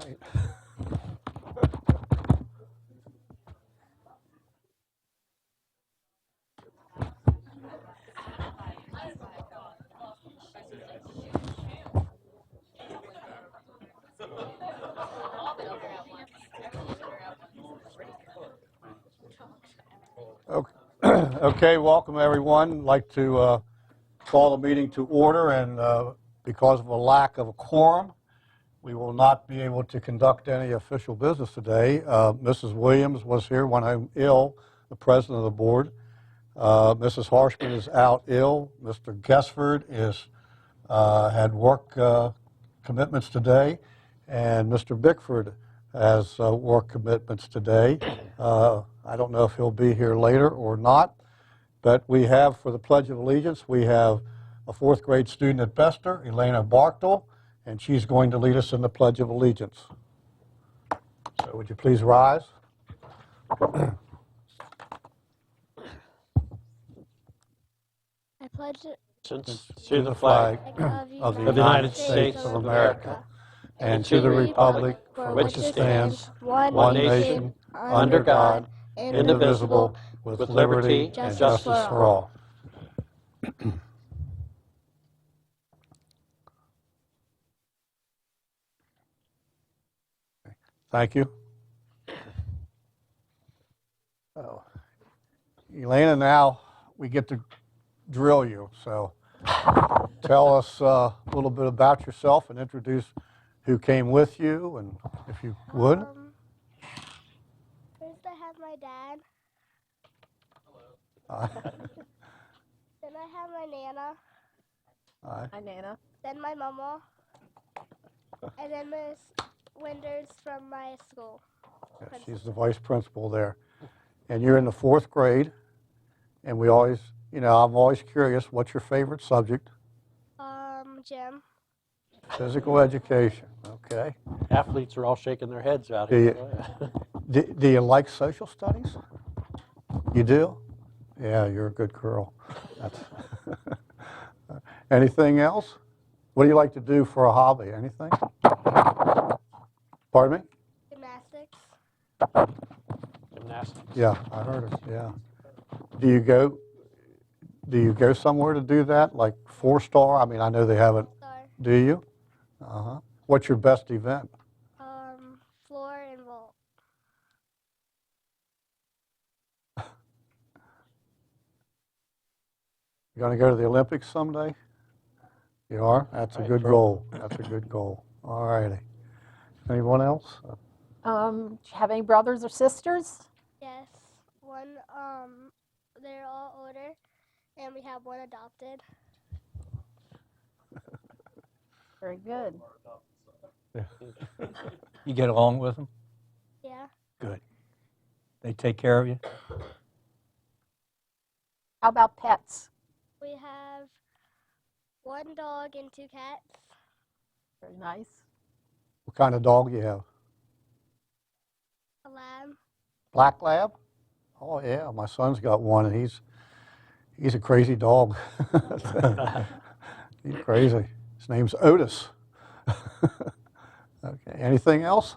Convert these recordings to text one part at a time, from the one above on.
right. Okay, welcome everyone. I'd like to call the meeting to order, and because of a lack of a quorum, we will not be able to conduct any official business today. Mrs. Williams was here when I'm ill, the president of the board. Mrs. Harshman is out ill. Mr. Gesford had work commitments today, and Mr. Bickford has work commitments today. I don't know if he'll be here later or not, but we have, for the Pledge of Allegiance, we have a fourth grade student at Bester, Elena Barkdal, and she's going to lead us in the Pledge of Allegiance. So would you please rise? I pledge to the flag of the United States of America and to the republic for which it stands, one nation, under God, indivisible, with liberty and justice for all. Thank you. Elena, now we get to drill you. So tell us a little bit about yourself and introduce who came with you, and if you would. First I have my dad. Then I have my Nana. Hi, Nana. Then my mama. And then Miss Winders from my school. Yeah, she's the vice principal there. And you're in the fourth grade, and we always, I'm always curious, what's your favorite subject? Gym. Physical education, okay. Athletes are all shaking their heads out here. Do you like social studies? You do? Yeah, you're a good girl. Anything else? What do you like to do for a hobby? Anything? Pardon me? Gymnastics. Gymnastics. Yeah, I heard it, yeah. Do you go somewhere to do that, like 4-star? I mean, I know they have it. Sorry. Do you? Uh-huh. What's your best event? Floor and vault. You going to go to the Olympics someday? You are? That's a good goal. That's a good goal. All righty. Anyone else? Do you have any brothers or sisters? Yes. One, they're all older, and we have one adopted. Very good. You get along with them? Yeah. Good. They take care of you? How about pets? We have one dog and 2 cats. Very nice. What kind of dog do you have? A lamb. Black lab? Oh yeah, my son's got one, and he's a crazy dog. He's crazy. His name's Otis. Okay. Anything else?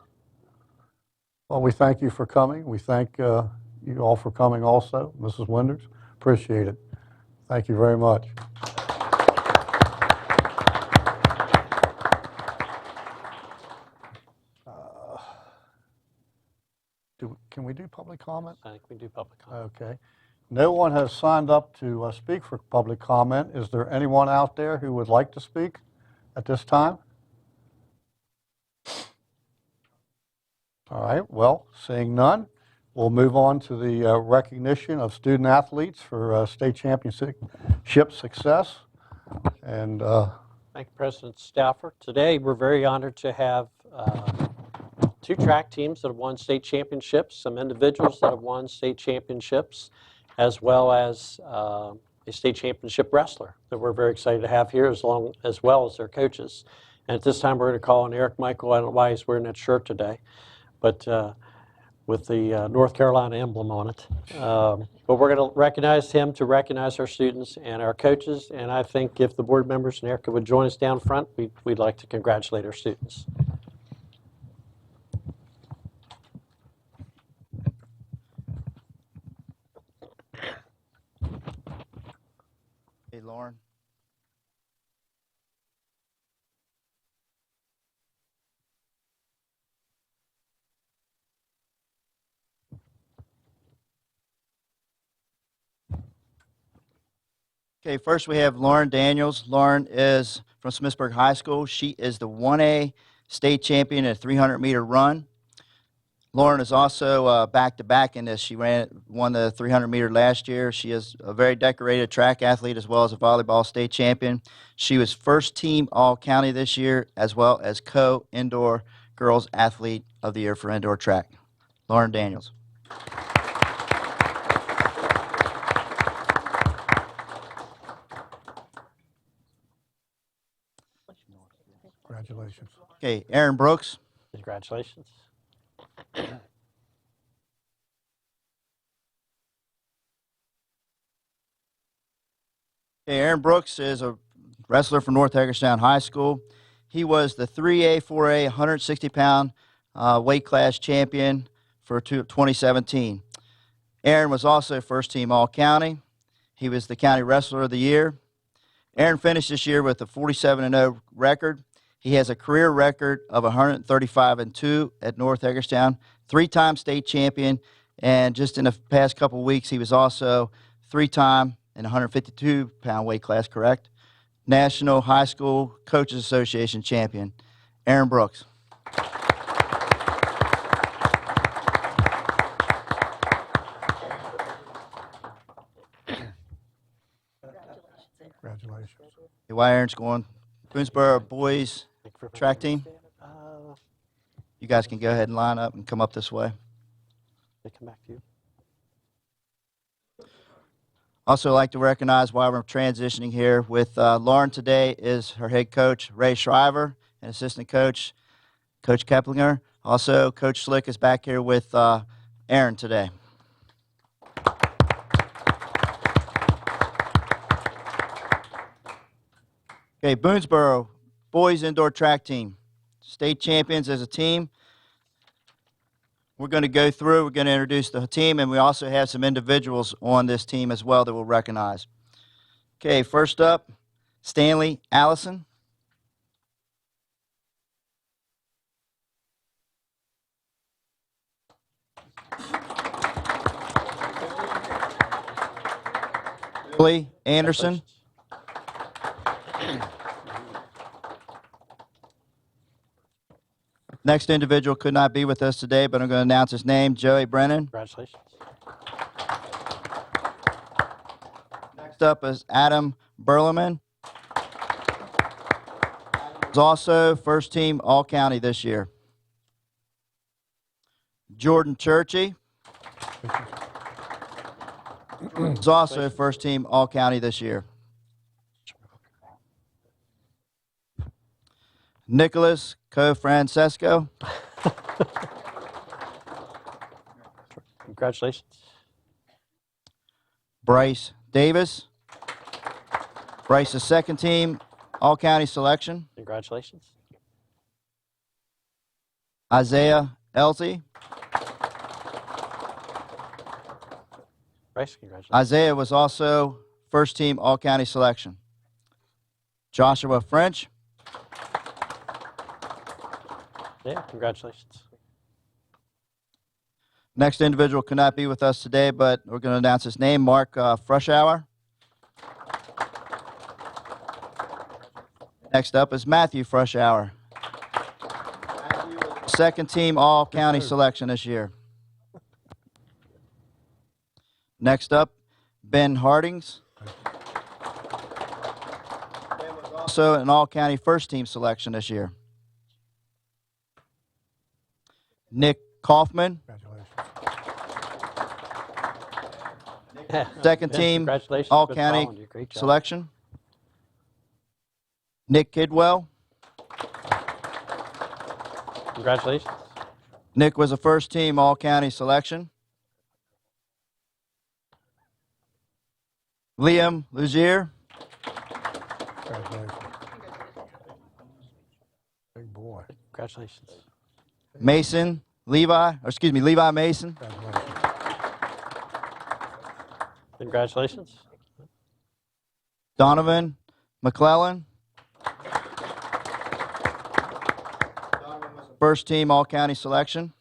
Well, we thank you for coming. We thank you all for coming also, Mrs. Winders. Appreciate it. Thank you very much. Can we do public comment? I think we do public comment. Okay. No one has signed up to speak for public comment. Is there anyone out there who would like to speak at this time? All right. Well, seeing none, we'll move on to the recognition of student athletes for state championship success. And Thank you, President Stafford. Today, we're very honored to have 2 track teams that have won state championships, some individuals that have won state championships, as well as a state championship wrestler that we're very excited to have here, as well as their coaches. And at this time, we're going to call on Eric Michael. I don't know why he's wearing that shirt today, but with the North Carolina emblem on it. But we're going to recognize him to recognize our students and our coaches. And I think if the board members and Erica would join us down front, we'd like to congratulate our students. Lauren. Okay, first we have Lauren Daniels. Lauren is from Smithsburg High School. She is the 1A state champion in a 300-meter run. Lauren is also back-to-back in this. She won the 300-meter last year. She is a very decorated track athlete as well as a volleyball state champion. She was first team All-County this year as well as co-indoor girls athlete of the year for indoor track. Lauren Daniels. Congratulations. Okay, Aaron Brooks. Congratulations. Okay, Aaron Brooks is a wrestler from North Hagerstown High School. He was the 3A, 4A, 160-pound weight class champion for 2017. Aaron was also first team All-County. He was the county wrestler of the year. Aaron finished this year with a 47-0 record. He has a career record of 135-2 at North Hagerstown, three-time state champion, and just in the past couple weeks, he was also three-time in 152-pound weight class, correct? National High School Coaches Association champion, Aaron Brooks. Congratulations. Okay, while Aaron's going, Boonesboro boys track team, you guys can go ahead and line up and come up this way. They come back to you. Also like to recognize while we're transitioning here with Lauren today is her head coach, Ray Shriver, and assistant coach, Coach Keplinger. Also, Coach Slick is back here with Aaron today. Okay, Boonesboro boys indoor track team, state champions as a team. We're going to go through, we're going to introduce the team, and we also have some individuals on this team as well that we'll recognize. Okay, first up, Stanley Allison. Billy Anderson. Next individual could not be with us today, but I'm going to announce his name, Joey Brennan. Congratulations. Next up is Adam Berleman. He's also first team All-County this year. Jordan Churchy is also first team All-County this year. Nicholas Cofrancesco. Congratulations. Bryce Davis. Bryce is second team All-County selection. Congratulations. Isaiah Elsie. Bryce, congratulations. Isaiah was also first team All-County selection. Joshua French. Yeah, congratulations. Next individual could not be with us today, but we're going to announce his name, Mark Frushauer. Next up is Matthew Frushauer. Second team All-County selection this year. Next up, Ben Hardings. Ben was also an All-County first team selection this year. Nick Kaufman, Congratulations. second Ben, team congratulations. All-County Good following you. Great job. selection. Nick Kidwell. Congratulations. Nick was a first team All-County selection. Liam Luzier. Congratulations. Big boy. Congratulations. Mason Levi, or excuse me, Levi Mason. Congratulations. Congratulations. Donovan McClellan. First team All-County selection.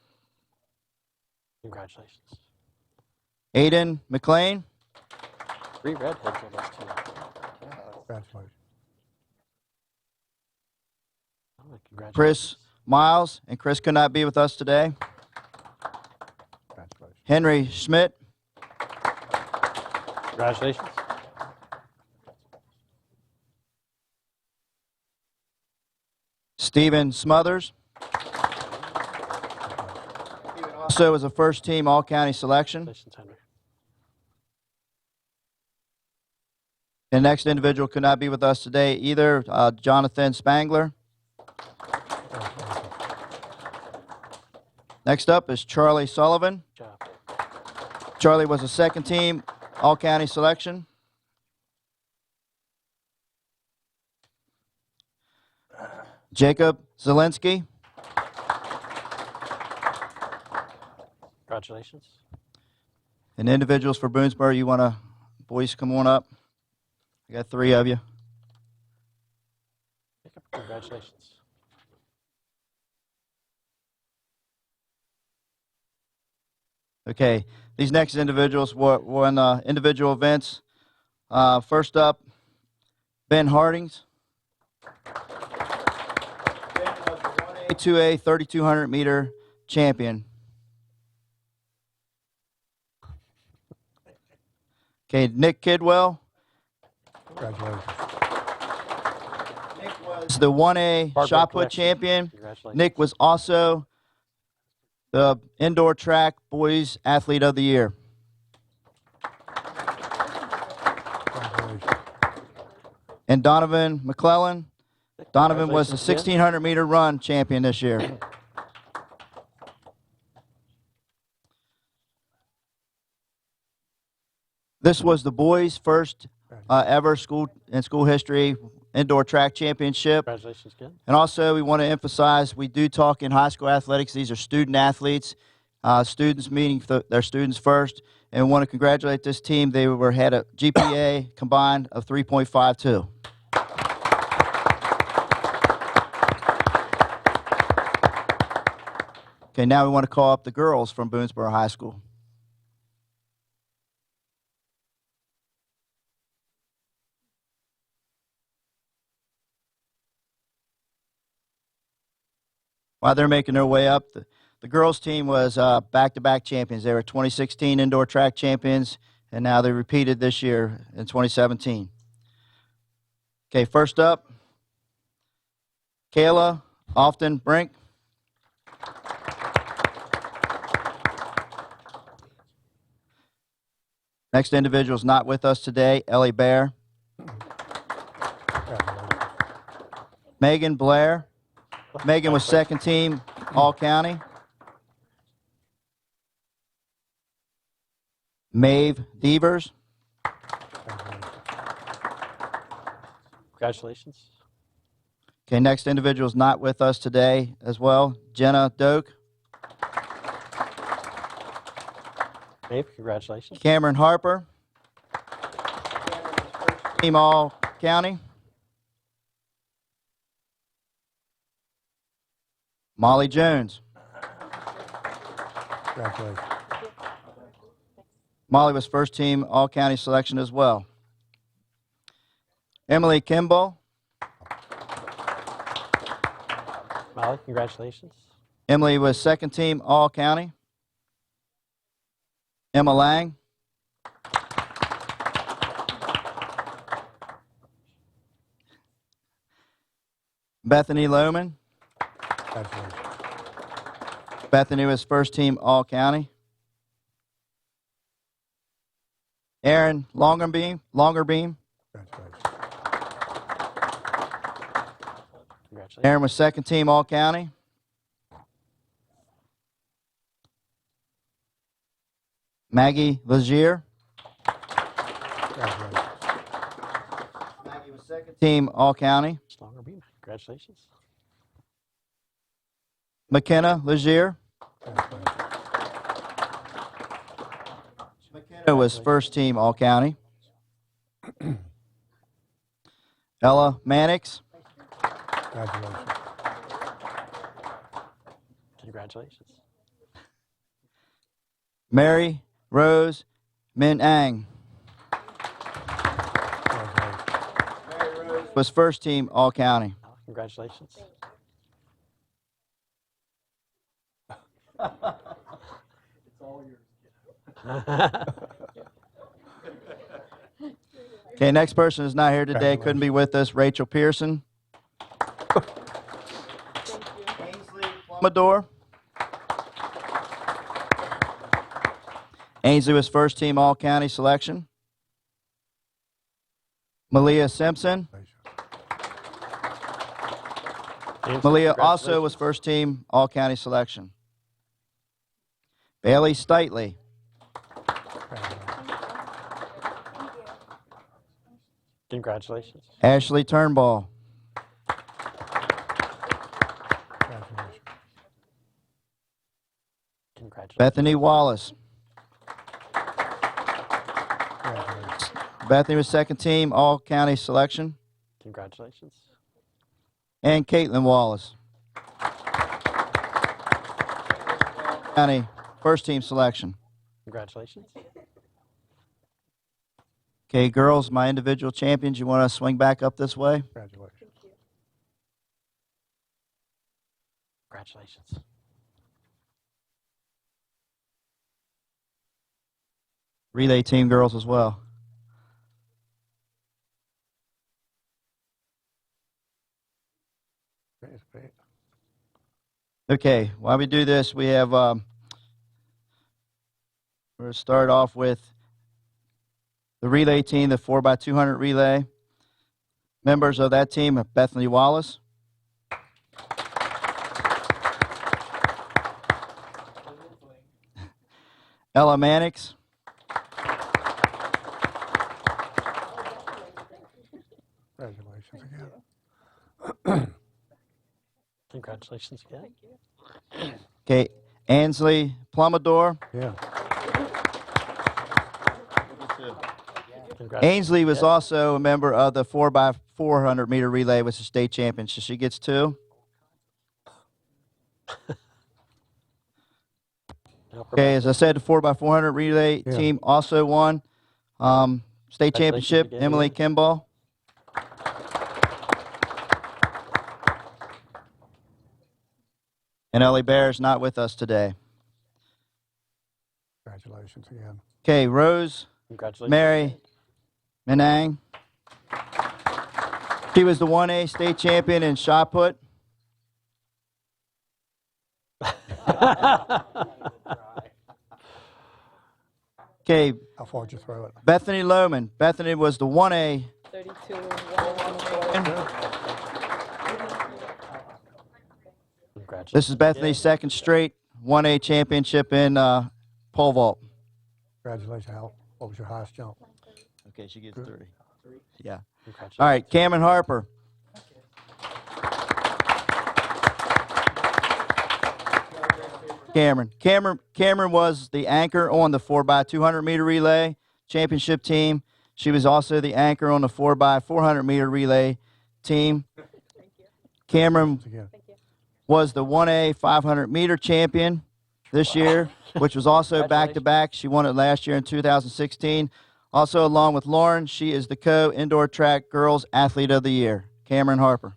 Congratulations. Aiden McLean. 3 redheads on this team. Congratulations. Oh, congratulations. Chris Miles, and Chris could not be with us today. Congratulations. Henry Schmidt. Congratulations. Stephen Smothers. Also was a first team All-County selection. Congratulations, Henry. The next individual could not be with us today either, Jonathan Spangler. Next up is Charlie Sullivan. Good job. Charlie was a second team All-County selection. Jacob Zielinski. Congratulations. And individuals for Boonesboro, you want to, boys, come on up. I got 3 of you. Jacob, congratulations. Okay, these next individuals won individual events. First up, Ben Hardings. Ben was the 1A, 2A, 3,200 meter champion. Okay, Nick Kidwell. Congratulations. Nick was the 1A Barbell shot put collection. champion. Congratulations. Nick was also the indoor track boys athlete of the year. Congratulations. And Donovan McClellan. Donovan was the Congratulations again. 1,600 meter run champion this year. This was the boys' first ever school history indoor track championship. Congratulations again. And also, we want to emphasize we do talk in high school athletics. These are student athletes, students meeting their students first. And we want to congratulate this team. They had a GPA combined of 3.52. Okay, now we want to call up the girls from Boonesboro High School. While they're making their way up, the girls' team was back-to-back champions. They were 2016 indoor track champions, and now they repeated this year in 2017. Okay, first up, Kayla Often Brink. Next individual is not with us today, Ellie Bear. Megan Blair. Megan was second team All-County. Maeve Devers. Congratulations. Okay, next individual is not with us today as well, Jenna Doak. Dave, congratulations. Cameron Harper. Team All-County. Molly Jones. Congratulations. Molly was first team All-County selection as well. Emily Kimball. Molly, congratulations. Emily was second team All-County. Emma Lang. Bethany Lohman. Congratulations. Bethany was first team All-County. Aaron Longerbeam. Congratulations. Congratulations. Aaron was second team All-County. Maggie Legier. Congratulations. Maggie was second team All-County. Longer beam. Congratulations. McKenna Legier. Congratulations. McKenna was first team All-County. Ella Mannix, Congratulations. Congratulations. Mary Rose Min Ang Congratulations. was first team All County. Congratulations. Okay, next person is not here today, couldn't be with us, Rachel Pearson. Ainsley Plummador. Ainsley was first team All County selection. Malia Simpson. Malia also was first team All County selection. Bailey Stitley. Congratulations. Ashley Turnbull. Congratulations. Congratulations. Bethany Wallace. Congratulations. Bethany was second team All County selection. Congratulations. And Caitlin Wallace. County first team selection. Congratulations. Okay, girls, my individual champions, you want to swing back up this way? Congratulations. Congratulations. Relay team girls as well. Great. Okay, while we do this, we have, we're going to start off with the relay team, the 4x200 relay. Members of that team are Bethany Wallace, Ella Mannix, Congratulations again. Congratulations again. okay, Ansley Plummador. Yeah. Congratulations. Ainsley was again. also a member of the 4x400 meter relay, was the state champion, so she gets 2. Help her Okay, back as I said, the 4x400 relay Yeah. team also won state Congratulations championship. again, Emily yeah. Kimball. And Ellie Bear is not with us today. Congratulations again. Okay, Rose Congratulations. Mary Menang. She was the 1A state champion in shot put. Okay, How far did you throw it? Bethany Lohman. Bethany was the 1A. 32, Congratulations. This is Bethany's again. second straight 1A championship in pole vault. Congratulations, Al. What was your highest jump? Okay, she gets 30. Yeah. Congratulations. All right, Cameron Harper. Cameron was the anchor on the 4x200 meter relay championship team. She was also the anchor on the 4x400 meter relay team. Cameron Again. was the 1A 500 meter champion this year, which was also back-to-back. She won it last year in 2016. Also, along with Lauren, she is the co-indoor track girls athlete of the year. Cameron Harper.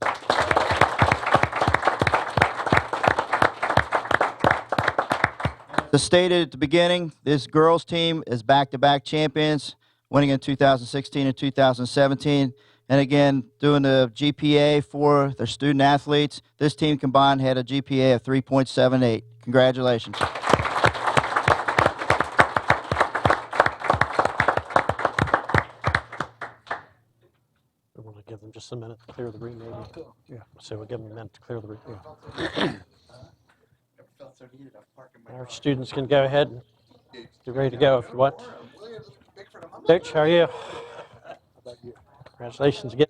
As stated at the beginning, this girls team is back-to-back champions, winning in 2016 and 2017. And again, doing the GPA for their student athletes. This team combined had a GPA of 3.78. Congratulations. We want to give them just a minute to clear the room, maybe. Yeah. So we'll give them a minute to clear the room. Our students can go ahead and get ready to go if you want. Coach, how are you? Congratulations again.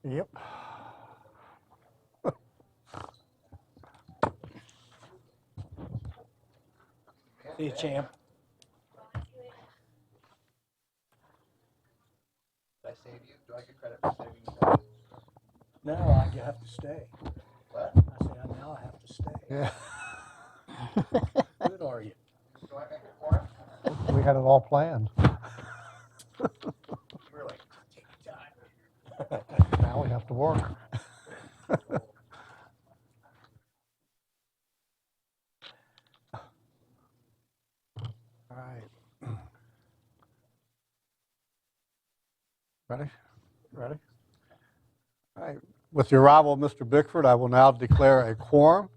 Yep. See you, champ. Did I save you? Do I get credit for saving you guys? No, I have to stay. What? I say, now I have to stay. Yeah, Good are you? Do I make a quorum? we had it all planned. Really? Now we have to work. All right. Ready? Ready? All right. With the arrival of Mr. Bickford, I will now declare a quorum,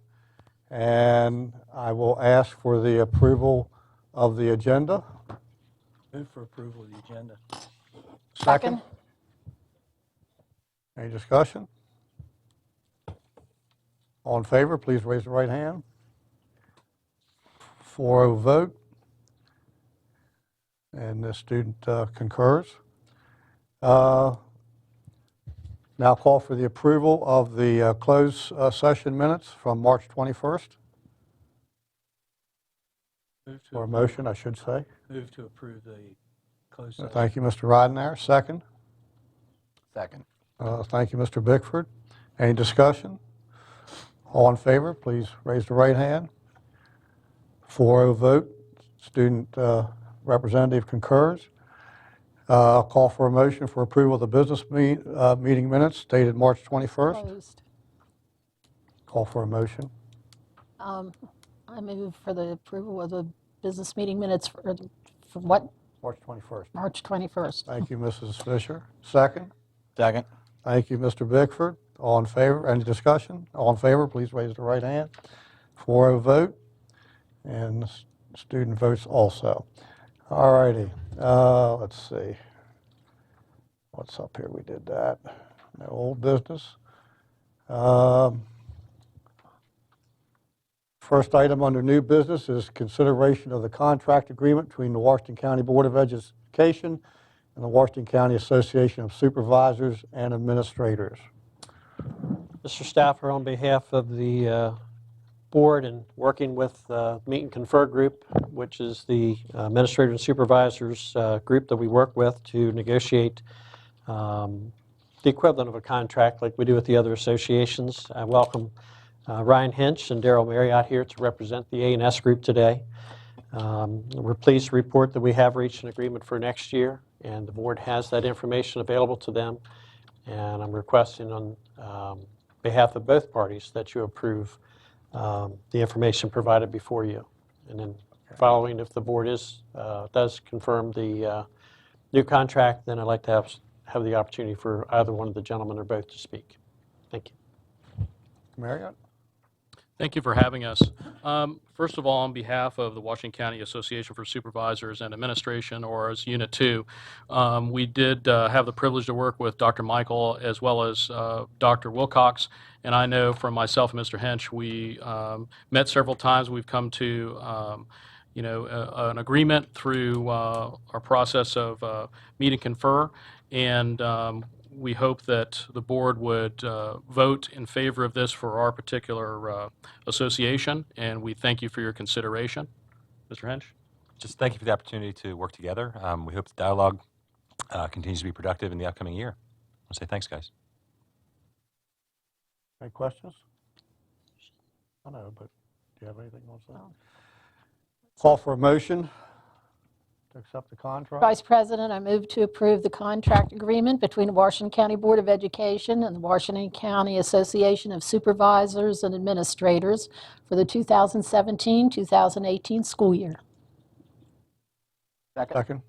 and I will ask for the approval of the agenda. Move for approval of the agenda. Second. Any discussion? All in favor, please raise the right hand. 4-0 vote. And the student concurs. Now call for the approval of the closed session minutes from March 21st. Or a motion, I should say. Move to approve the closed session. Thank you, Mr. Ridenhour. Second. Second. Thank you, Mr. Bickford. Any discussion? All in favor, please raise the right hand. 4-0 vote. Student representative concurs. I'll call for a motion for approval of the business meeting minutes dated March 21st. Closed. Call for a motion. I move for the approval of the business meeting minutes for what? March 21st. March 21st. Thank you, Mrs. Fisher. Second. Second. Thank you, Mr. Bickford. All in favor? Any discussion? All in favor, please raise the right hand. 4-0 vote. And the student votes also. All righty. Let's see. What's up here? We did that. No old business. First item under new business is consideration of the contract agreement between the Washington County Board of Education and the Washington County Association of Supervisors and Administrators. Mr. Staffer, on behalf of the board and working with the Meet and Confer group, which is the administrators and supervisors group that we work with to negotiate the equivalent of a contract like we do with the other associations. I welcome Ryan Hinch and Daryl Marriott here to represent the A&S group today. We're pleased to report that we have reached an agreement for next year, and the board has that information available to them. And I'm requesting on behalf of both parties that you approve the information provided before you. And then following, if the board does confirm the new contract, then I'd like to have the opportunity for either one of the gentlemen or both to speak. Thank you. Marriott? Thank you for having us. First of all, on behalf of the Washington County Association for Supervisors and Administration, or as Unit 2, we did have the privilege to work with Dr. Michael as well as Dr. Wilcox. And I know from myself and Mr. Hench, we met several times. We've come to an agreement through our process of meet and confer. And we hope that the board would vote in favor of this for our particular association, and we thank you for your consideration. Mr. Hench? Just thank you for the opportunity to work together. We hope the dialogue continues to be productive in the upcoming year. I want to say thanks, guys. Any questions? I know, but do you have anything else to say? No. Call for a motion to accept the contract. Vice President, I move to approve the contract agreement between the Washington County Board of Education and the Washington County Association of Supervisors and Administrators for the 2017-2018 school year. Second.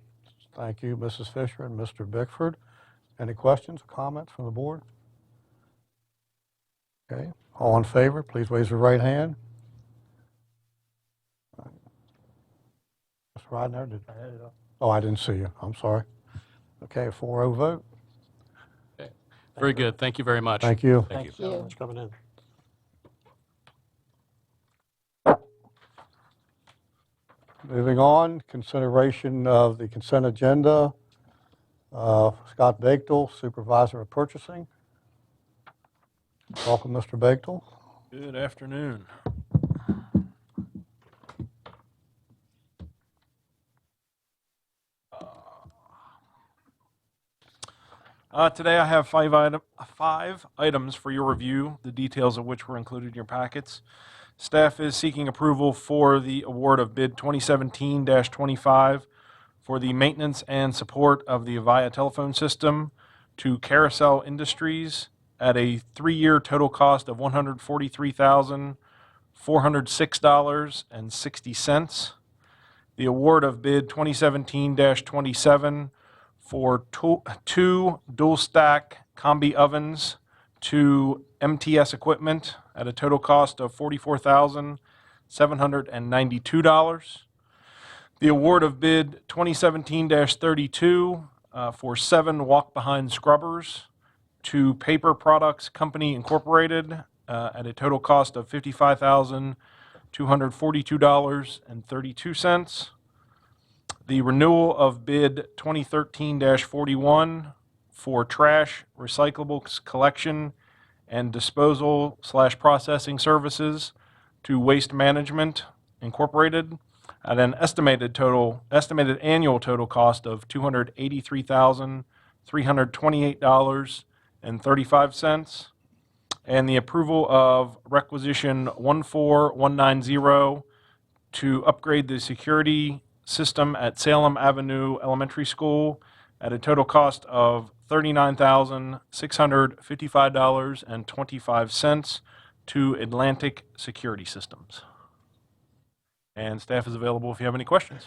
Thank you, Mrs. Fisher and Mr. Bickford. Any questions or comments from the board? Okay. All in favor, please raise your right hand. Mr. Ridenhour, did I had it up? Oh, I didn't see you. I'm sorry. Okay, a 4-0 vote. Okay. Very good. Thank you very much. Thank you. Thank you. you. Thanks for coming in. Moving on, consideration of the consent agenda. Scott Bagel, Supervisor of Purchasing. Welcome, Mr. Bagel. Good afternoon. Today I have five items for your review, the details of which were included in your packets. Staff is seeking approval for the award of bid 2017-25 for the maintenance and support of the Avaya telephone system to Carousel Industries at a 3-year total cost of $143,406.60. The award of bid 2017-27 for two dual-stack combi ovens to MTS Equipment at a total cost of $44,792. The award of bid 2017-32 for 7 walk-behind scrubbers to Paper Products Company Incorporated at a total cost of $55,242.32. The renewal of bid 2013-41 for trash, recyclables collection, and disposal/processing services to Waste Management Incorporated at an estimated annual total cost of $283,328.35, and the approval of requisition 14190 to upgrade the security system at Salem Avenue Elementary School at a total cost of $39,655.25 to Atlantic Security Systems. And staff is available if you have any questions.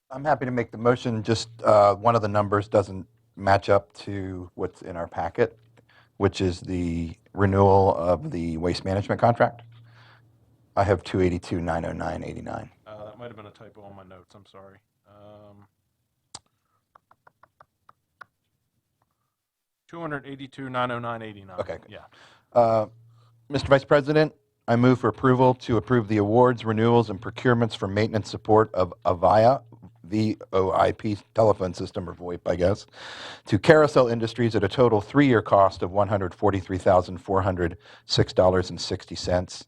I'm happy to make the motion. Just one of the numbers doesn't match up to what's in our packet, which is the renewal of the waste management contract. I have 282,909.89. That might have been a typo on my notes. I'm sorry. 282,909.89. Okay. Yeah. Mr. Vice President, I move for approval to approve the awards, renewals, and procurements for maintenance support of Avaya, VoIP telephone system, or VoIP, I guess, to Carousel Industries at a total 3-year cost of $143,406.60.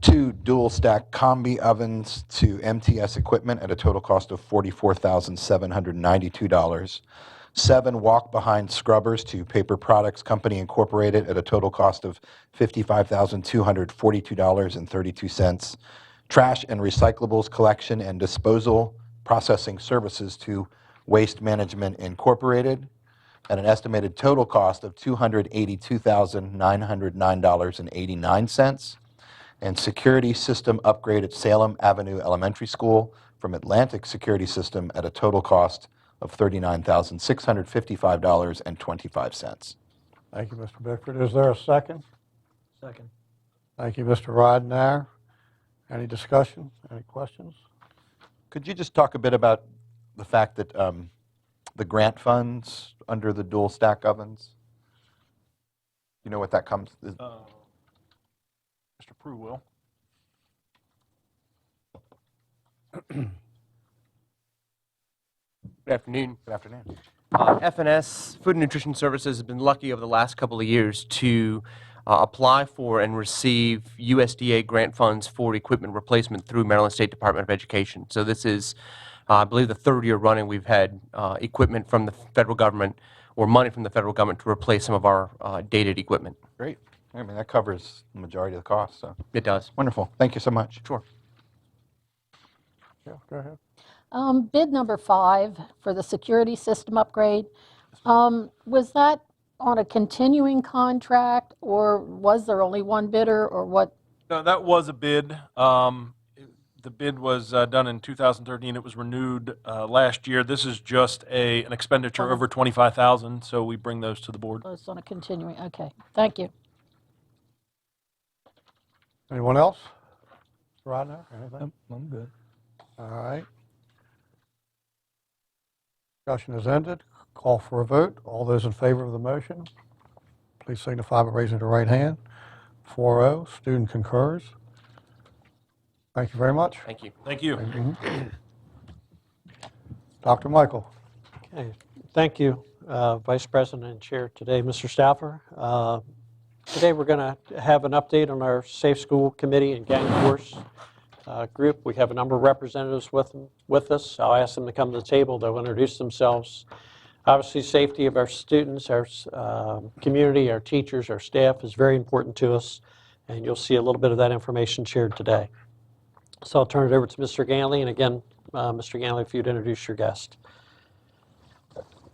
2 dual-stack combi ovens to MTS Equipment at a total cost of $44,792. 7 walk-behind scrubbers to Paper Products Company Incorporated at a total cost of $55,242.32. Trash and recyclables collection and disposal processing services to Waste Management Incorporated at an estimated total cost of $282,909.89. And security system upgrade at Salem Avenue Elementary School from Atlantic Security System at a total cost of $39,655.25. Thank you, Mr. Bickford. Is there a second? Second. Thank you, Mr. Rodnair. Any discussion? Any questions? Could you just talk a bit about the fact that the grant funds under the dual stack ovens, you know what that comes? Mr. Prue will. Good afternoon. Good afternoon. FNS, Food and Nutrition Services, has been lucky over the last couple of years to apply for and receive USDA grant funds for equipment replacement through Maryland State Department of Education. So this is, I believe, the 3rd year running we've had equipment from the federal government or money from the federal government to replace some of our dated equipment. Great. I mean, that covers the majority of the cost, so. It does. Wonderful. Thank you so much. Sure. Yeah, go ahead. Bid number 5 for the security system upgrade, was that on a continuing contract, or was there only one bidder, or what? No, that was a bid. The bid was done in 2013. It was renewed last year. This is just an expenditure over $25,000, so we bring those to the board. It's on a continuing, okay, thank you. Anyone else? Mr. Rodnair, anything? I'm good. All right. Discussion is ended. Call for a vote. All those in favor of the motion, please signify by raising the right hand. 4-0. Student concurs. Thank you very much. Thank you. Thank you. Dr. Michael. Okay, thank you, Vice President and Chair today, Mr. Stauffer. Today we're going to have an update on our Safe School Committee and Gang Force group. We have a number of representatives with us. I'll ask them to come to the table. They'll introduce themselves. Obviously, safety of our students, our community, our teachers, our staff is very important to us, and you'll see a little bit of that information shared today. So I'll turn it over to Mr. Ganley, and again, Mr. Ganley, if you'd introduce your guest.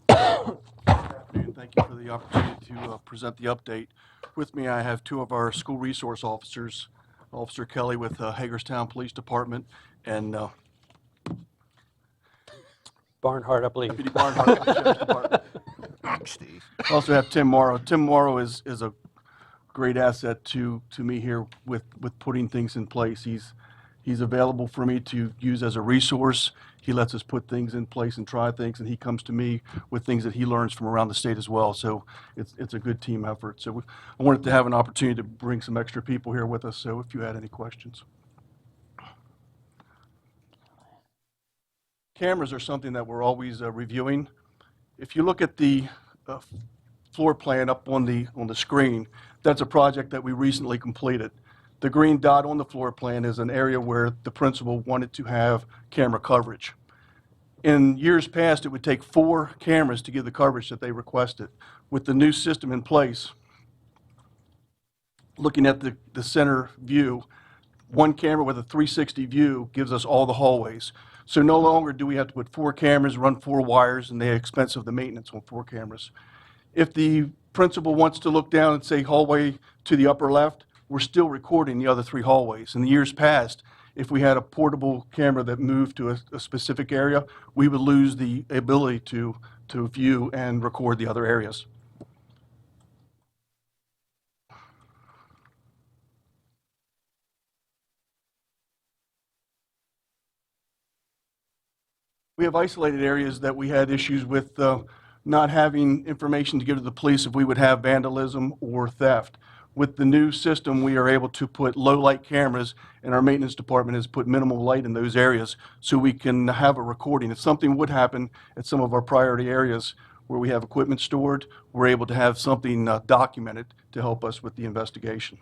Afternoon. Thank you for the opportunity to present the update. With me, I have two of our school resource officers, Officer Kelly with Hagerstown Police Department and Barnhart, I believe. Deputy Barnhart with the Sheriff's Department. Steve. I also have Tim Morrow. Tim Morrow is a great asset to me here with putting things in place. He's available for me to use as a resource. He lets us put things in place and try things, and he comes to me with things that he learns from around the state as well. So it's a good team effort. So I wanted to have an opportunity to bring some extra people here with us, so if you had any questions. Cameras are something that we're always reviewing. If you look at the floor plan up on the screen, that's a project that we recently completed. The green dot on the floor plan is an area where the principal wanted to have camera coverage. In years past, it would take 4 cameras to give the coverage that they requested. With the new system in place, looking at the center view, 1 camera with a 360 view gives us all the hallways. So no longer do we have to put 4 cameras, run 4 wires, and the expense of the maintenance on 4 cameras. If the principal wants to look down and say hallway to the upper left, we're still recording the other 3 hallways. In the years past, if we had a portable camera that moved to a specific area, we would lose the ability to view and record the other areas. We have isolated areas that we had issues with not having information to give to the police if we would have vandalism or theft. With the new system, we are able to put low-light cameras, and our maintenance department has put minimal light in those areas so we can have a recording. If something would happen at some of our priority areas where we have equipment stored, we're able to have something documented to help us with the investigation.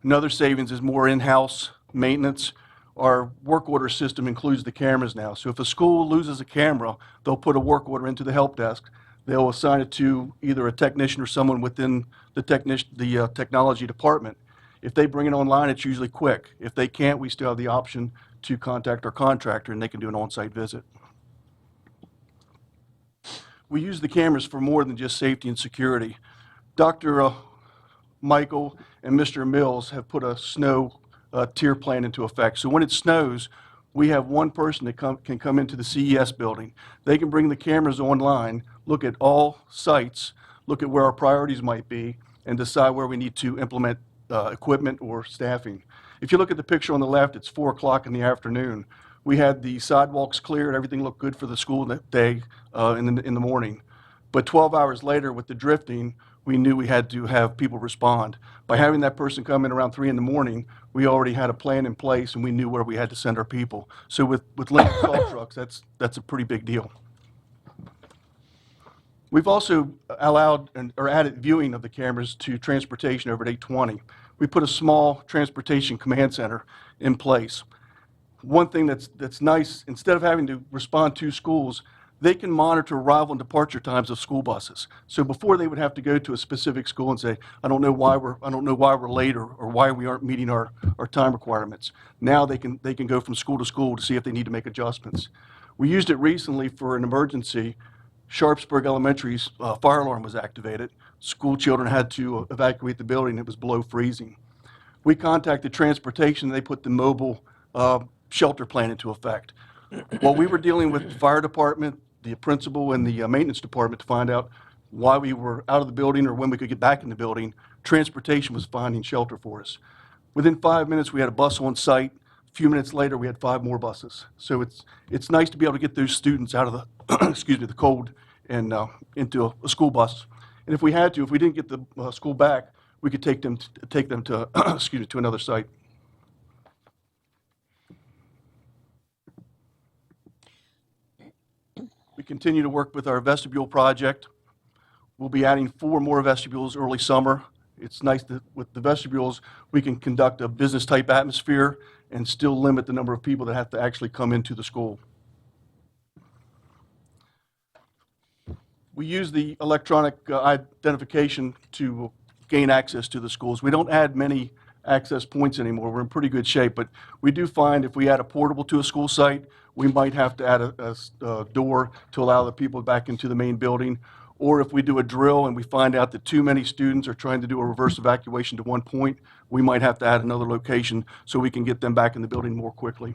Another savings is more in-house maintenance. Our work order system includes the cameras now. So if a school loses a camera, they'll put a work order into the help desk. They'll assign it to either a technician or someone within the technology department. If they bring it online, it's usually quick. If they can't, we still have the option to contact our contractor, and they can do an on-site visit. We use the cameras for more than just safety and security. Dr. Michael and Mr. Mills have put a snow tier plan into effect. So when it snows, we have one person that can come into the CES building. They can bring the cameras online, look at all sites, look at where our priorities might be, and decide where we need to implement equipment or staffing. If you look at the picture on the left, it's 4 o'clock in the afternoon. We had the sidewalks cleared, everything looked good for the school that day in the morning. But 12 hours later, with the drifting, we knew we had to have people respond. By having that person come in around 3 in the morning, we already had a plan in place, and we knew where we had to send our people. So with limited salt trucks, that's a pretty big deal. We've also allowed or added viewing of the cameras to transportation over at 820. We put a small transportation command center in place. One thing that's nice, instead of having to respond to schools, they can monitor arrival and departure times of school buses. So before they would have to go to a specific school and say, I don't know why we're late or why we aren't meeting our time requirements. Now they can go from school to see if they need to make adjustments. We used it recently for an emergency. Sharpsburg Elementary's fire alarm was activated. School children had to evacuate the building. It was below freezing. We contacted transportation. They put the mobile shelter plan into effect. While we were dealing with the fire department, the principal, and the maintenance department to find out why we were out of the building or when we could get back in the building, transportation was finding shelter for us. Within 5 minutes, we had a bus on site. A few minutes later, we had 5 more buses. So it's nice to be able to get those students out of the the cold and into a school bus. And if we didn't get the school back, we could take them to to another site. We continue to work with our vestibule project. We'll be adding 4 more vestibules early summer. It's nice that with the vestibules, we can conduct a business-type atmosphere and still limit the number of people that have to actually come into the school. we use the electronic identification to gain access to the schools. We don't add many access points anymore. We're in pretty good shape, but we do find if we add a portable to a school site, we might have to add a door to allow the people back into the main building. Or if we do a drill and we find out that too many students are trying to do a reverse evacuation to one point, we might have to add another location so we can get them back in the building more quickly.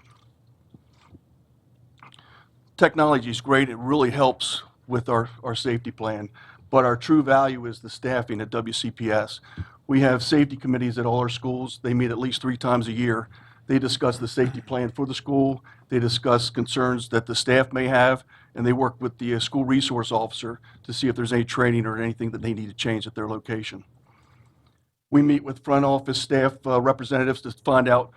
Technology is great. It really helps with our safety plan, but our true value is the staffing at WCPS. We have safety committees at all our schools. They meet at least 3 times a year. They discuss the safety plan for the school. They discuss concerns that the staff may have, and they work with the school resource officer to see if there's any training or anything that they need to change at their location. We meet with front office staff representatives to find out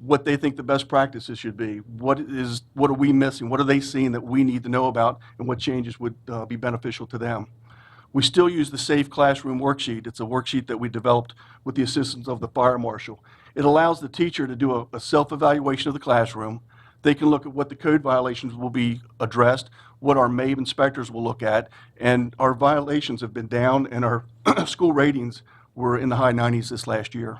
what they think the best practices should be. What are we missing? What are they seeing that we need to know about, and what changes would be beneficial to them? We still use the Safe Classroom worksheet. It's a worksheet that we developed with the assistance of the fire marshal. It allows the teacher to do a self-evaluation of the classroom. They can look at what the code violations will be addressed, what our MAVE inspectors will look at, and our violations have been down, and our school ratings were in the high 90s this last year.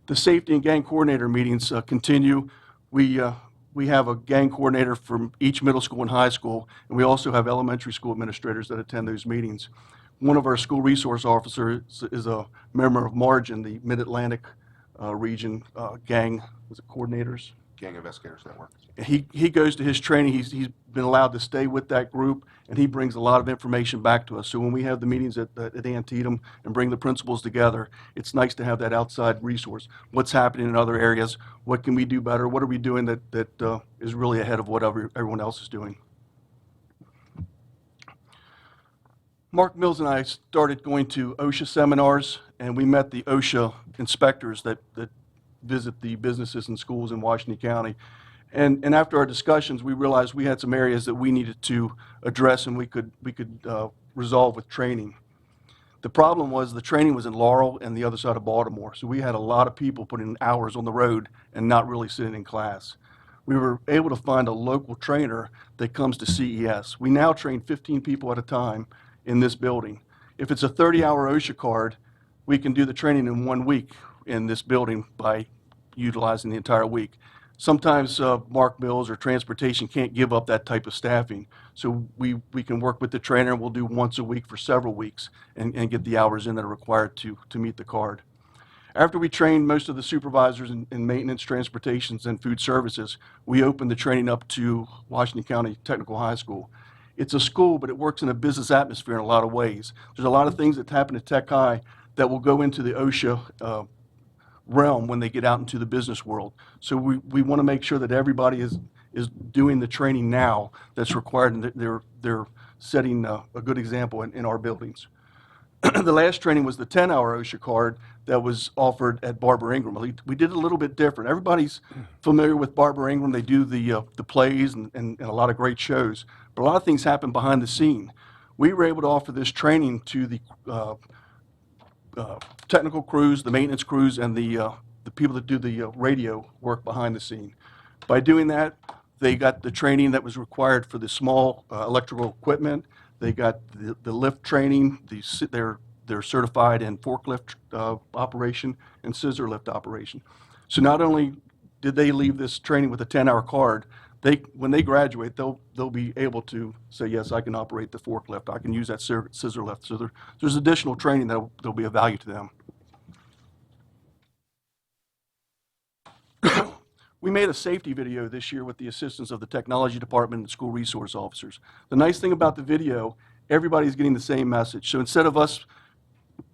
The safety and gang coordinator meetings continue. We have a gang coordinator from each middle school and high school, and we also have elementary school administrators that attend those meetings. One of our school resource officers is a member of Margin, the Mid-Atlantic region gang, was it coordinators? Gang Investigators Network. He goes to his training. He's been allowed to stay with that group, and he brings a lot of information back to us. So when we have the meetings at Antietam and bring the principals together, it's nice to have that outside resource. What's happening in other areas? What can we do better? What are we doing that is really ahead of what everyone else is doing? Mark Mills and I started going to OSHA seminars, and we met the OSHA inspectors that visit the businesses and schools in Washington County. And after our discussions, we realized we had some areas that we needed to address and we could resolve with training. The problem was the training was in Laurel and the other side of Baltimore, so we had a lot of people putting hours on the road and not really sitting in class. We were able to find a local trainer that comes to CES. We now train 15 people at a time in this building. If it's a 30-hour OSHA card, we can do the training in 1 week in this building by utilizing the entire week. Sometimes Mark Mills or transportation can't give up that type of staffing, so we can work with the trainer, and we'll do once a week for several weeks and get the hours in that are required to meet the card. After we trained most of the supervisors in maintenance, transportations, and food services, we opened the training up to Washington County Technical High School. It's a school, but it works in a business atmosphere in a lot of ways. There's a lot of things that happen at Tech High that will go into the OSHA realm when they get out into the business world. So we want to make sure that everybody is doing the training now that's required, and they're setting a good example in our buildings. The last training was the 10-hour OSHA card that was offered at Barbara Ingram. We did it a little bit different. Everybody's familiar with Barbara Ingram. They do the plays and a lot of great shows, but a lot of things happen behind the scene. We were able to offer this training to the technical crews, the maintenance crews, and the people that do the radio work behind the scene. By doing that, they got the training that was required for the small electrical equipment. They got the lift training. They're certified in forklift operation and scissor lift operation. So not only did they leave this training with a 10-hour card, when they graduate, they'll be able to say, yes, I can operate the forklift. I can use that scissor lift. So there's additional training that'll be of value to them. We made a safety video this year with the assistance of the technology department and school resource officers. The nice thing about the video, everybody's getting the same message. So instead of us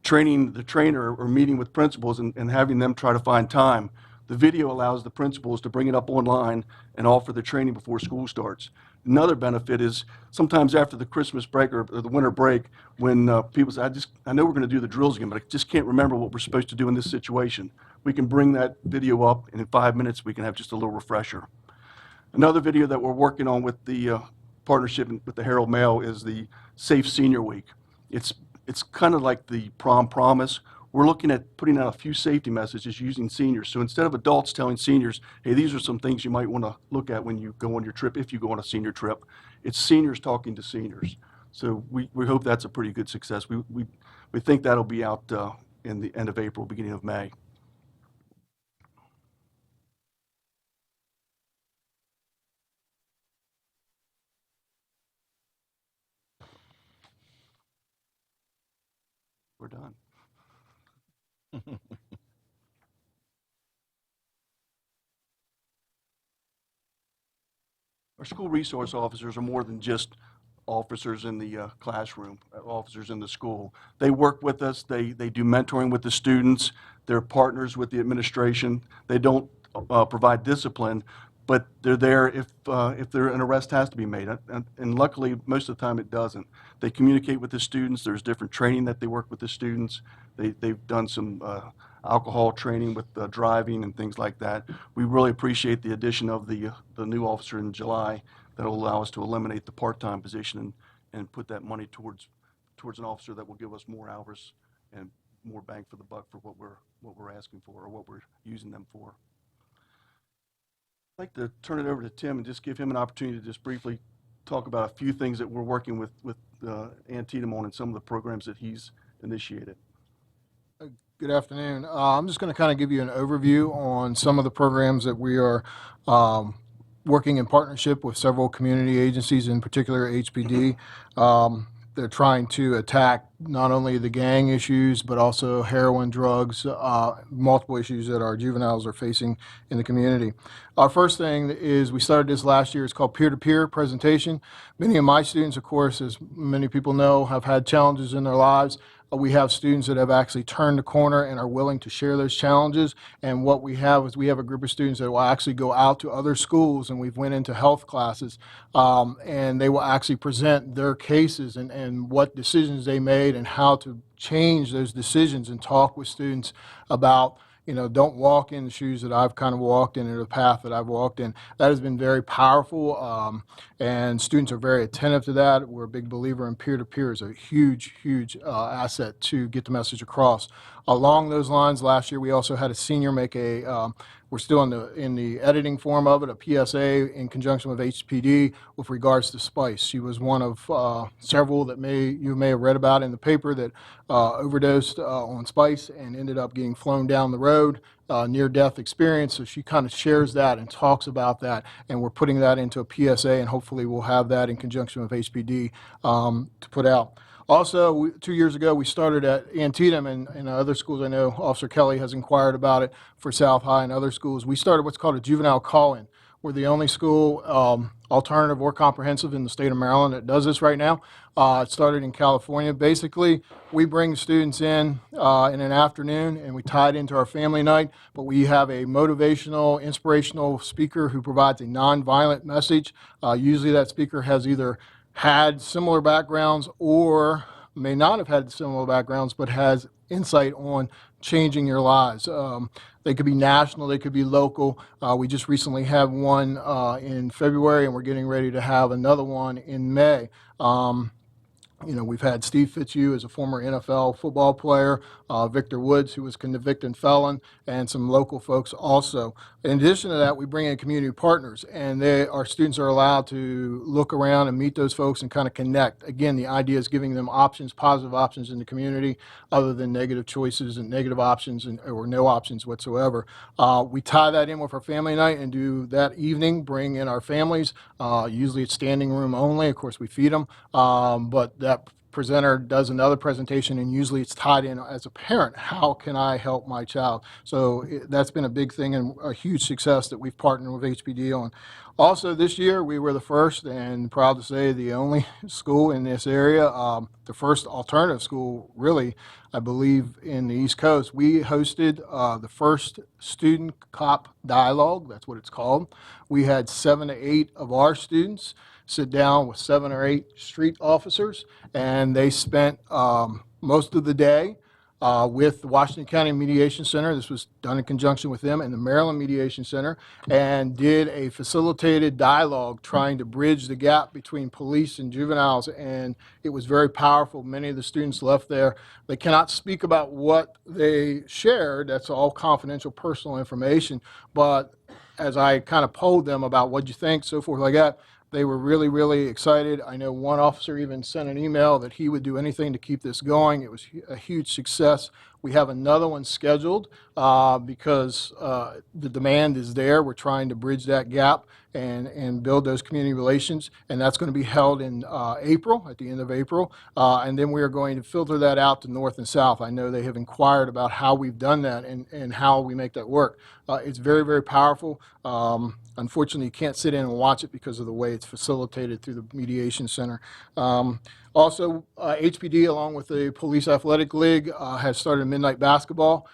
training the trainer or meeting with principals and having them try to find time, the video allows the principals to bring it up online and offer the training before school starts. Another benefit is sometimes after the Christmas break or the winter break, when people say, I know we're going to do the drills again, but I just can't remember what we're supposed to do in this situation. We can bring that video up, and in 5 minutes, we can have just a little refresher. Another video that we're working on with the partnership with the Herald Mail is the Safe Senior Week. It's kind of like the prom promise. We're looking at putting out a few safety messages using seniors. So instead of adults telling seniors, hey, these are some things you might want to look at when you go on your trip, if you go on a senior trip, it's seniors talking to seniors. So we hope that's a pretty good success. We think that'll be out in the end of April, beginning of May. We're done. Our school resource officers are more than just officers in the classroom, officers in the school. They work with us. They do mentoring with the students. They're partners with the administration. They don't provide discipline, but they're there if an arrest has to be made. And luckily, most of the time it doesn't. They communicate with the students. There's different training that they work with the students. They've done some alcohol training with driving and things like that. We really appreciate the addition of the new officer in July that will allow us to eliminate the part-time position and put that money towards an officer that will give us more hours and more bang for the buck for what we're asking for or what we're using them for. I'd like to turn it over to Tim and just give him an opportunity to just briefly talk about a few things that we're working with Antietam on and some of the programs that he's initiated. Good afternoon. I'm just going to kind of give you an overview on some of the programs that we are working in partnership with several community agencies, in particular HPD. They're trying to attack not only the gang issues, but also heroin, drugs, multiple issues that our juveniles are facing in the community. Our first thing is we started this last year. It's called peer-to-peer presentation. Many of my students, of course, as many people know, have had challenges in their lives. We have students that have actually turned the corner and are willing to share those challenges. And what we have is we have a group of students that will actually go out to other schools, and we've went into health classes, and they will actually present their cases and what decisions they made and how to change those decisions and talk with students about, don't walk in the shoes that I've kind of walked in or the path that I've walked in. That has been very powerful, and students are very attentive to that. We're a big believer in peer-to-peer is a huge, huge asset to get the message across. Along those lines, last year we also had a senior make we're still in the editing form of it, a PSA in conjunction with HPD with regards to spice. She was one of several that you may have read about in the paper that overdosed on spice and ended up getting flown down the road, near-death experience. So she kind of shares that and talks about that, and we're putting that into a PSA, and hopefully we'll have that in conjunction with HPD to put out. Also, 2 years ago, we started at Antietam and other schools. I know Officer Kelly has inquired about it for South High and other schools. We started what's called a juvenile call-in. We're the only school, alternative or comprehensive, in the state of Maryland that does this right now. It started in California. Basically, we bring students in an afternoon, and we tie it into our family night, but we have a motivational, inspirational speaker who provides a nonviolent message. Usually that speaker has either had similar backgrounds or may not have had similar backgrounds, but has insight on changing your lives. They could be national, they could be local. We just recently had one in February, and we're getting ready to have another one in May. We've had Steve Fitzhugh as a former NFL football player, Victor Woods, who was a convicted felon, and some local folks also. In addition to that, we bring in community partners, and our students are allowed to look around and meet those folks and kind of connect. Again, the idea is giving them options, positive options in the community, other than negative choices and negative options or no options whatsoever. We tie that in with our family night and do that evening, bring in our families. Usually it's standing room only. Of course, we feed them, but that presenter does another presentation, and usually it's tied in as a parent. How can I help my child? So that's been a big thing and a huge success that we've partnered with HPD on. Also, this year we were the first, and proud to say the only school in this area, the first alternative school, really, I believe, in the East Coast. We hosted the first student cop dialogue. That's what it's called. We had 7 to 8 of our students sit down with 7 or 8 street officers, and they spent most of the day with the Washington County Mediation Center. This was done in conjunction with them and the Maryland Mediation Center, and did a facilitated dialogue trying to bridge the gap between police and juveniles, and it was very powerful. Many of the students left there. They cannot speak about what they shared. That's all confidential personal information, but as I kind of polled them about what you think, so forth like that, They were really, really excited. I know one officer even sent an email that he would do anything to keep this going. It was a huge success. We have another one scheduled because the demand is there. We're trying to bridge that gap and build those community relations, and that's going to be held in April, at the end of April, and then we are going to filter that out to north and south. I know they have inquired about how we've done that and how we make that work. It's very, very powerful. Unfortunately, you can't sit in and watch it because of the way it's facilitated through the mediation center. Also, HPD, along with the Police Athletic League, has started midnight basketball,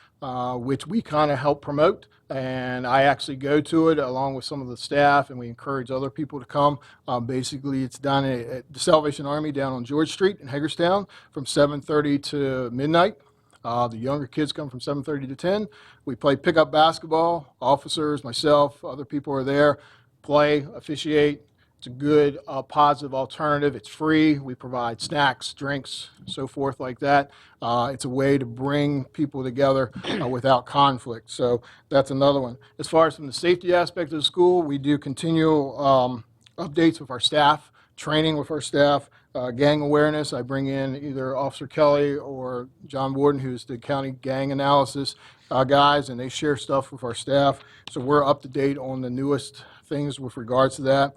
which we kind of help promote. And I actually go to it along with some of the staff, and we encourage other people to come. Basically, it's done at the Salvation Army down on George Street in Hagerstown from 7:30 to midnight. The younger kids come from 7:30 to 10. We play pickup basketball. Officers, myself, other people are there, play, officiate. It's a good, positive alternative. It's free. We provide snacks, drinks, so forth like that. It's a way to bring people together without conflict. So that's another one. As far as from the safety aspect of the school, we do continual updates with our staff, training with our staff, gang awareness. I bring in either Officer Kelly or John Warden, who's the county gang analysis guys, and they share stuff with our staff. So we're up to date on the newest things with regards to that.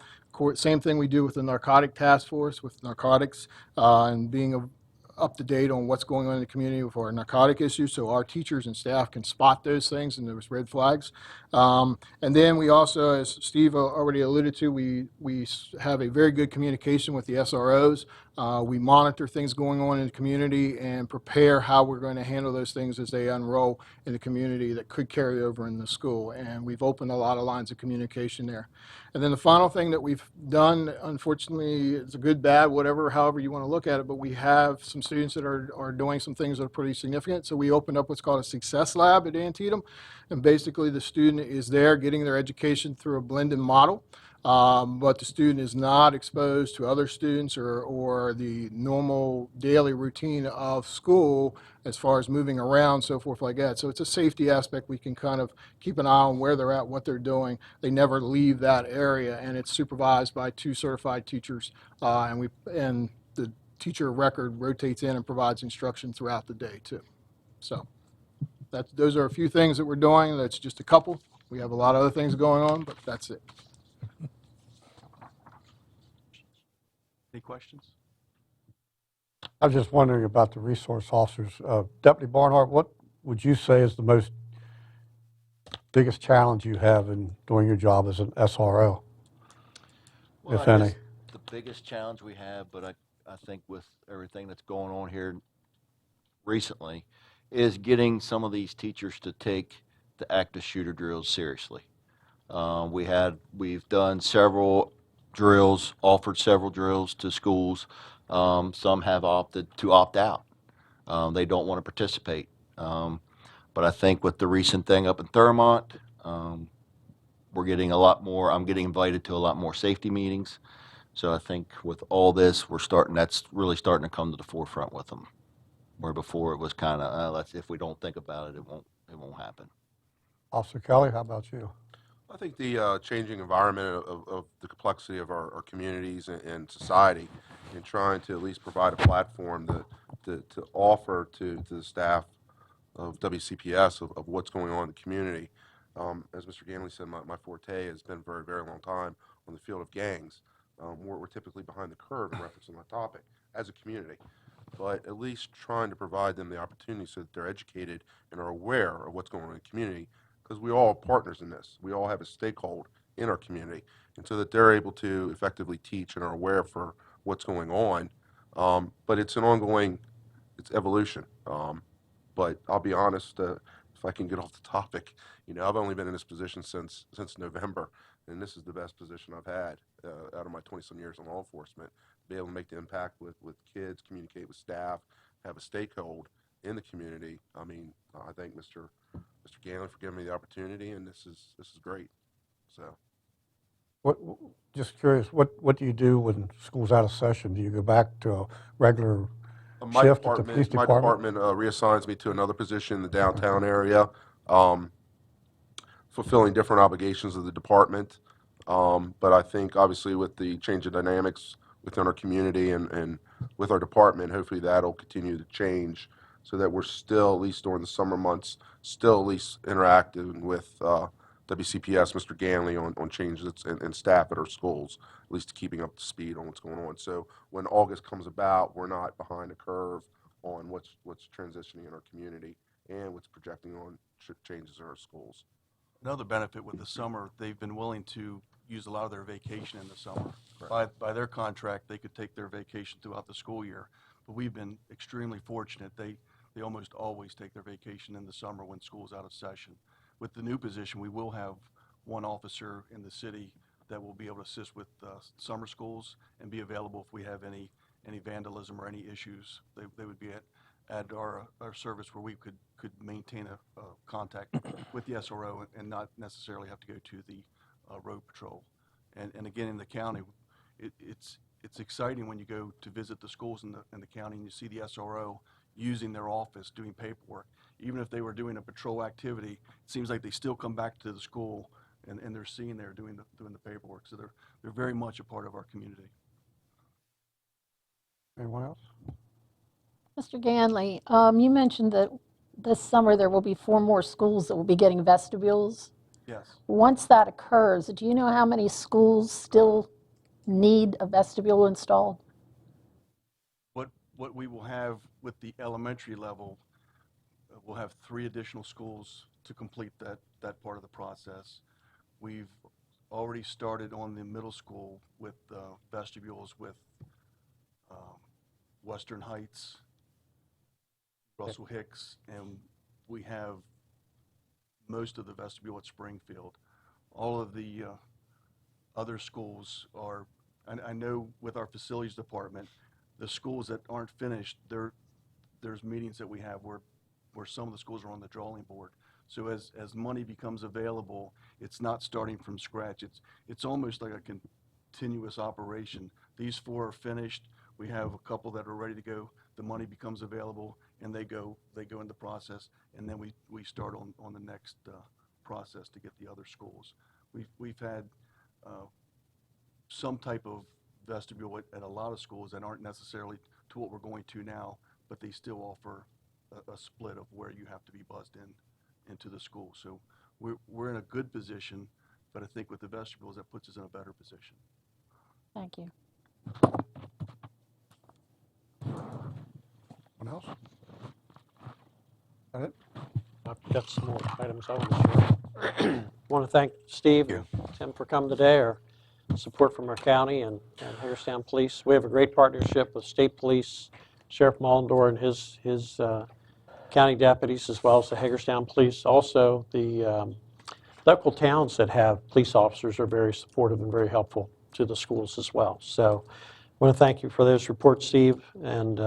Same thing we do with the narcotic task force with narcotics and being up to date on what's going on in the community with our narcotic issues, so our teachers and staff can spot those things and those red flags. And then we also, as Steve already alluded to, we have a very good communication with the SROs. We monitor things going on in the community and prepare how we're going to handle those things as they unroll in the community that could carry over in the school. And we've opened a lot of lines of communication there. And then the final thing that we've done, unfortunately, it's a good, bad, whatever, however you want to look at it, but we have some students that are doing some things that are pretty significant. So we opened up what's called a success lab at Antietam. And basically the student is there getting their education through a blended model. But the student is not exposed to other students or the normal daily routine of school as far as moving around, so forth like that. So it's a safety aspect. We can kind of keep an eye on where they're at, what they're doing. They never leave that area, and it's supervised by 2 certified teachers. And the teacher of record rotates in and provides instruction throughout the day too. So those are a few things that we're doing. That's just a couple. We have a lot of other things going on, but that's it. Any questions? I was just wondering about the resource officers. Deputy Barnhart, what would you say is the biggest challenge you have in doing your job as an SRO, Well, if I any? guess the biggest challenge we have, but I think with everything that's going on here recently, is getting some of these teachers to take the active shooter drills seriously. We've done several drills, offered several drills to schools. Some have opted to opt out. They don't want to participate. But I think with the recent thing up in Thurmont, we're getting a lot more. I'm getting invited to a lot more safety meetings. So I think with all this, that's really starting to come to the forefront with them. Where before it was kind of, if we don't think about it, it won't happen. Officer Kelly, how about you? I think the changing environment of the complexity of our communities and society, and trying to at least provide a platform to offer to the staff of WCPS of what's going on in the community. As Mr. Ganley said, my forte has been for a very long time on the field of gangs. We're typically behind the curve in reference to my topic as a community, but at least trying to provide them the opportunity so that they're educated and are aware of what's going on in the community, because we all are partners in this. We all have a stakeholder in our community, and so that they're able to effectively teach and are aware for what's going on. But it's an ongoing, it's evolution. But I'll be honest, if I can get off the topic, I've only been in this position since November, and this is the best position I've had out of my 20-some years in law enforcement. Be able to make the impact with kids, communicate with staff, have a stakehold in the community. I mean, I thank Mr. Ganley for giving me the opportunity, and this is great. So, Just curious, what do you do when school's out of session? Do you go back to a regular shift at the police department? My department reassigns me to another position in the downtown area, fulfilling different obligations of the department. But I think obviously with the change of dynamics within our community and with our department, hopefully that'll continue to change so that we're still, at least during the summer months, still at least interacting with WCPS, Mr. Ganley, on changes and staff at our schools, at least keeping up to speed on what's going on. So when August comes about, we're not behind the curve on what's transitioning in our community and what's projecting on changes in our schools. Another benefit with the summer, they've been willing to use a lot of their vacation in the summer. By their contract, they could take their vacation throughout the school year. But we've been extremely fortunate. They almost always take their vacation in the summer when school's out of session. With the new position, we will have one officer in the city that will be able to assist with summer schools and be available if we have any vandalism or any issues. They would be at our service where we could maintain a contact with the SRO and not necessarily have to go to the road patrol. And again, in the county, it's exciting when you go to visit the schools in the county and you see the SRO using their office doing paperwork. Even if they were doing a patrol activity, it seems like they still come back to the school and they're seen there doing the paperwork. So they're very much a part of our community. Anyone else? Mr. Ganley, you mentioned that this summer there will be 4 more schools that will be getting vestibules. Yes. Once that occurs, do you know how many schools still need a vestibule installed? What we will have with the elementary level, we'll have 3 additional schools to complete that part of the process. We've already started on the middle school with vestibules with Western Heights, Russell Hicks, and we have most of the vestibule at Springfield. All of the other schools are, I know with our facilities department, the schools that aren't finished, there's meetings that we have where some of the schools are on the drawing board. So as money becomes available, it's not starting from scratch. It's almost like a continuous operation. These 4 are finished. We have a couple that are ready to go. The money becomes available, and they go in the process, and then we start on the next process to get the other schools. We've had some type of vestibule at a lot of schools that aren't necessarily to what we're going to now, but they still offer a split of where you have to be buzzed into the school. So we're in a good position, but I think with the vestibules, that puts us in a better position. Thank you. Anyone else? That it? I've got some more items I want to share. I want to thank Steve and Tim for coming today, our support from our county and Hagerstown Police. We have a great partnership with State Police, Sheriff Mullendore and his county deputies, as well as the Hagerstown Police. Also, the local towns that have police officers are very supportive and very helpful to the schools as well. So I want to thank you for those reports, Steve. And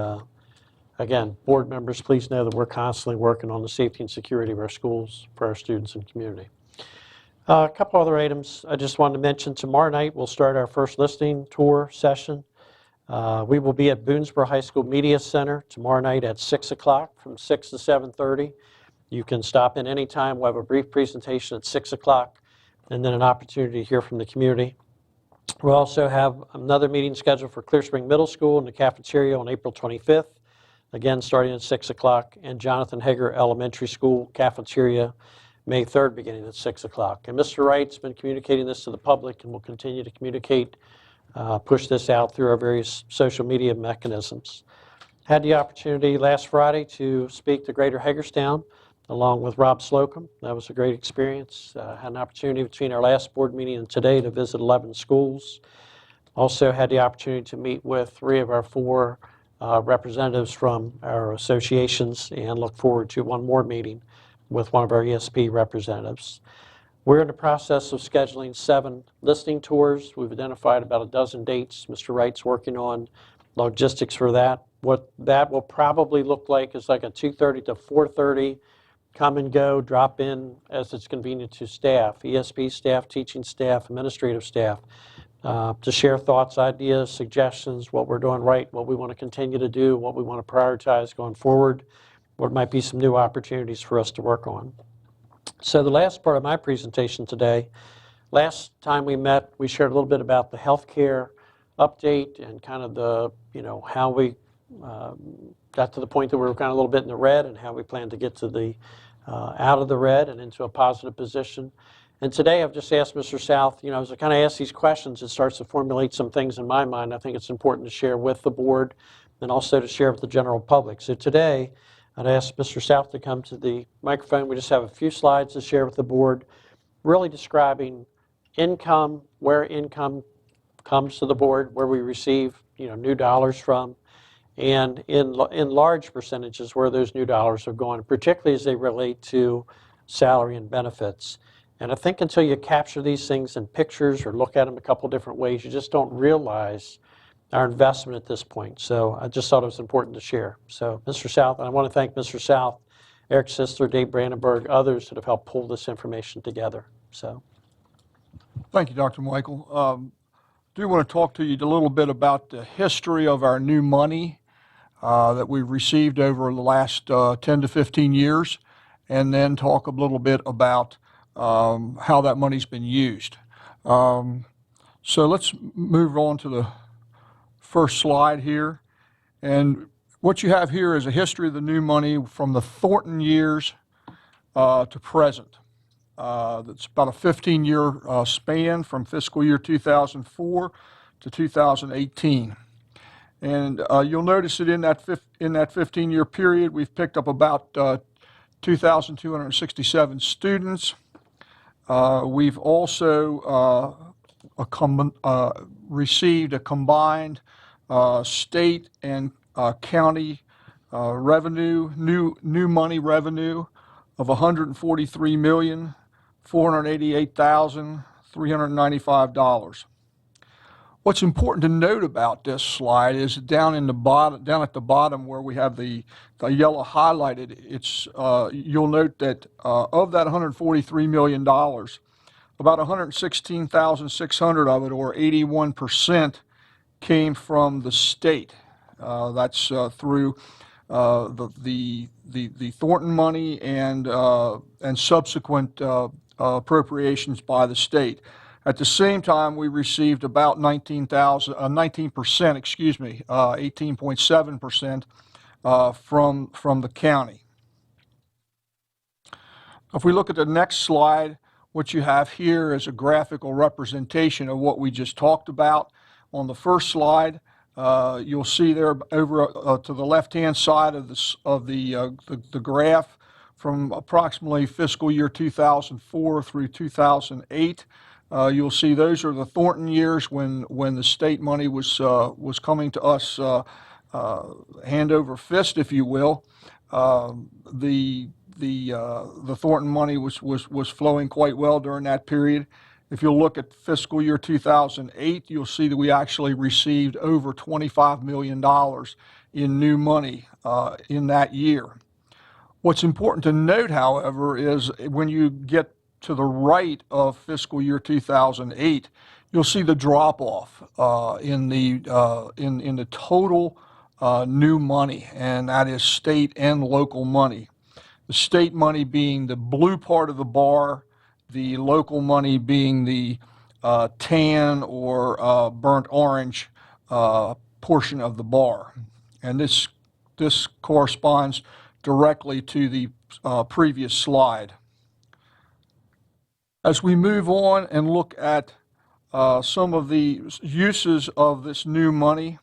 again, board members, please know that we're constantly working on the safety and security of our schools for our students and community. A couple other items I just wanted to mention. Tomorrow night, we'll start our first listening tour session. We will be at Boonesboro High School Media Center tomorrow night at 6 o'clock from 6 to 7:30. You can stop in anytime. We'll have a brief presentation at 6 o'clock and then an opportunity to hear from the community. We'll also have another meeting scheduled for Clear Spring Middle School in the cafeteria on April 25th, again starting at 6 o'clock, and Jonathan Hager Elementary School cafeteria May 3rd beginning at 6 o'clock. And Mr. Wright's been communicating this to the public and will continue to communicate, push this out through our various social media mechanisms. Had the opportunity last Friday to speak to Greater Hagerstown along with Rob Slocum. That was a great experience. Had an opportunity between our last board meeting and today to visit 11 schools. Also had the opportunity to meet with 3 of our 4 representatives from our associations and look forward to one more meeting with one of our ESP representatives. We're in the process of scheduling 7 listening tours. We've identified about a dozen dates. Mr. Wright's working on logistics for that. What that will probably look like is like a 2:30 to 4:30, come and go, drop in as it's convenient to staff, ESP staff, teaching staff, administrative staff, to share thoughts, ideas, suggestions, what we're doing right, what we want to continue to do, what we want to prioritize going forward, what might be some new opportunities for us to work on. So the last part of my presentation today Last time we met, we shared a little bit about the healthcare update and kind of the, how we got to the point that we were kind of a little bit in the red and how we plan to get to the out of the red and into a positive position. And today I've just asked Mr. South, as I kind of ask these questions, it starts to formulate some things in my mind. I think it's important to share with the board and also to share with the general public. So today I'd ask Mr. South to come to the microphone. We just have a few slides to share with the board, really describing income, where income comes to the board, where we receive new dollars from, and in large percentages where those new dollars are going, particularly as they relate to salary and benefits. And I think until you capture these things in pictures or look at them a couple different ways, you just don't realize our investment at this point. So I just thought it was important to share. So Mr. South, and I want to thank Mr. South, Eric Sisler, Dave Brandenburg, others that have helped pull this information together. So. Thank you, Dr. Michael. I do want to talk to you a little bit about the history of our new money that we've received over the last 10 to 15 years, and then talk a little bit about how that money's been used. So let's move on to the first slide here. And what you have here is a history of the new money from the Thornton years to present. That's about a 15-year span from fiscal year 2004 to 2018. And you'll notice that in that 15-year period, we've picked up about 2,267 students. We've also received a combined state and county revenue, new money revenue of $143,488,395. What's important to note about this slide is down at the bottom where we have the yellow highlighted. You'll note that of that $143 million, about $116,600 of it, or 81%, came from the state. That's through the Thornton money and subsequent appropriations by the state. At the same time, we received about 19%, 18.7% from the county. If we look at the next slide, what you have here is a graphical representation of what we just talked about. On the first slide, you'll see there over to the left-hand side of the graph from approximately fiscal year 2004 through 2008. You'll see those are the Thornton years when the state money was coming to us hand over fist, if you will. The Thornton money was flowing quite well during that period. If you'll look at fiscal year 2008, you'll see that we actually received over $25 million in new money in that year. What's important to note, however, is when you get to the right of fiscal year 2008, you'll see the drop-off in the total new money, and that is state and local money. The state money being the blue part of the bar, the local money being the tan or burnt orange portion of the bar. And this corresponds directly to the previous slide. As we move on and look at some of the uses of this new money,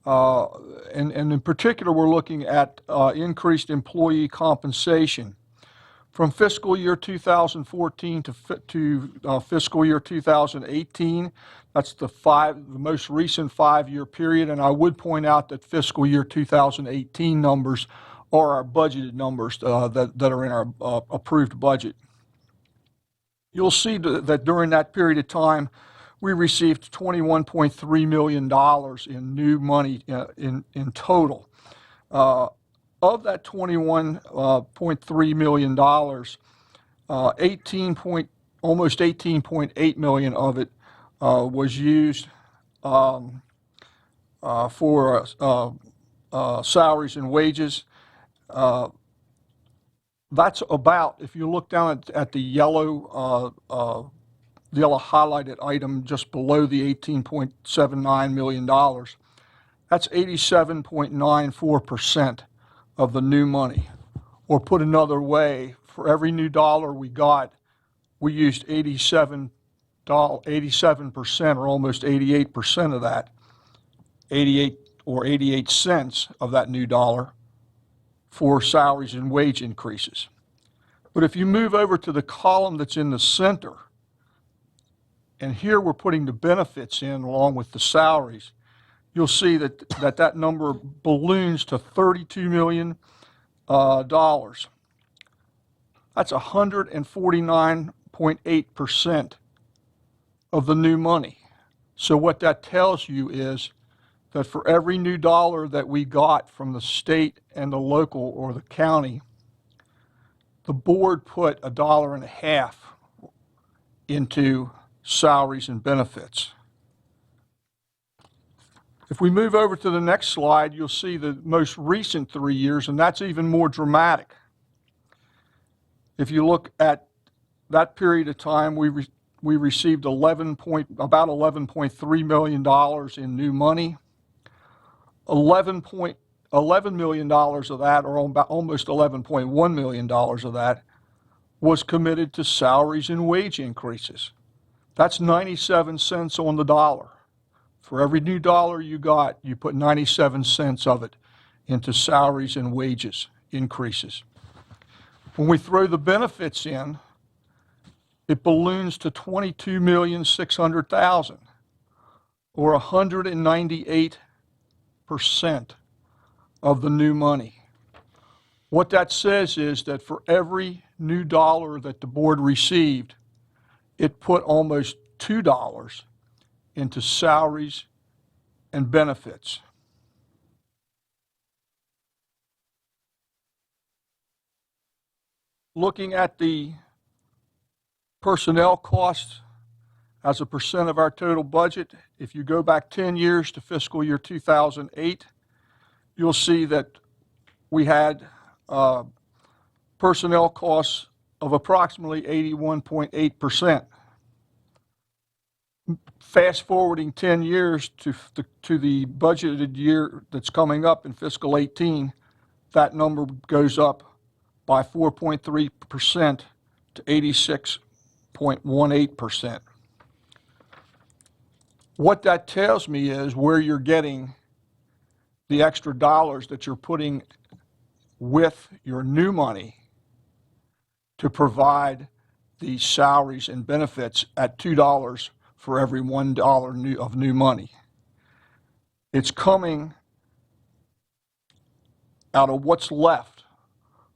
and in particular we're looking at increased employee compensation. From fiscal year 2014 to fiscal year 2018, that's the most recent 5-year period, and I would point out that fiscal year 2018 numbers are our budgeted numbers that are in our approved budget. You'll see that during that period of time, we received $21.3 million in new money in total. Of that $21.3 million, almost $18.8 million of it was used for salaries and wages. That's about, if you look down at the yellow the yellow highlighted item just below the $18.79 million, that's 87.94% of the new money. Or put another way, for every new dollar we got, we used 87% or almost 88% of that, 88 cents of that new dollar for salaries and wage increases. But if you move over to the column that's in the center, and here we're putting the benefits in along with the salaries, you'll see that number balloons to $32 million. That's 149.8% of the new money. So what that tells you is that for every new dollar that we got from the state and the local or the county, the board put $1.50 into salaries and benefits. If we move over to the next slide, you'll see the most recent 3 years, and that's even more dramatic. If you look at that period of time, we received about $11.3 million in new money. $11 million of that, or almost $11.1 million of that, was committed to salaries and wage increases. That's 97 cents on the dollar. For every new dollar you got, you put 97 cents of it into salaries and wages increases. When we throw the benefits in, it balloons to $22,600,000, or 198% of the new money. What that says is that for every new dollar that the board received, it put almost $2 into salaries and benefits. Looking at the personnel costs as a percent of our total budget, if you go back 10 years to fiscal year 2008, you'll see that we had personnel costs of approximately 81.8%. Fast forwarding 10 years to the budgeted year that's coming up in fiscal 18, that number goes up by 4.3% to 86.18%. What that tells me is where you're getting the extra dollars that you're putting with your new money to provide the salaries and benefits at $2 for every $1 of new money. It's coming out of what's left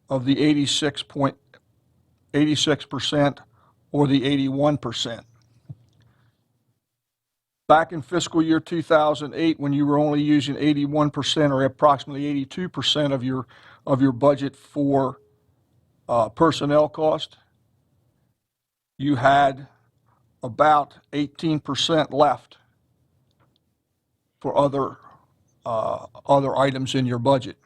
of the 86% or the 81%. Back in fiscal year 2008, when you were only using 81% or approximately 82% of your budget for personnel cost, you had about 18% left for other items in your budget.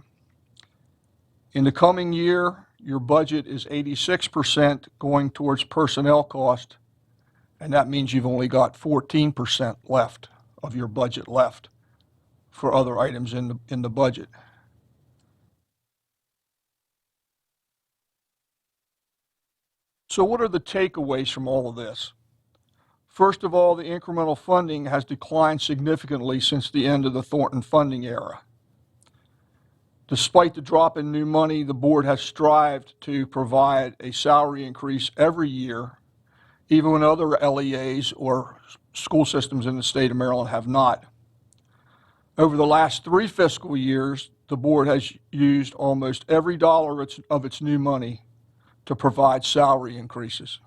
In the coming year, your budget is 86% going towards personnel cost, and that means you've only got 14% left of your budget left for other items in the budget. So what are the takeaways from all of this? First of all, the incremental funding has declined significantly since the end of the Thornton funding era. Despite the drop in new money, the board has strived to provide a salary increase every year, even when other LEAs or school systems in the state of Maryland have not. Over the last 3 fiscal years, the board has used almost every dollar of its new money to provide salary increases.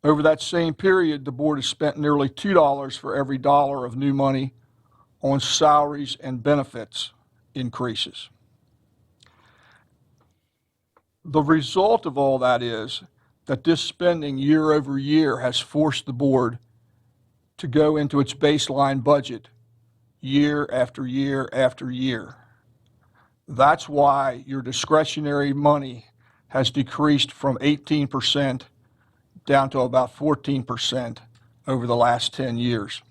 Over that same period, the board has spent nearly $2 for every dollar of new money on salaries and benefits increases. The result of all that is that this spending year over year has forced the board to go into its baseline budget year after year after year. That's why your discretionary money has decreased from 18% down to about 14% over the last 10 years.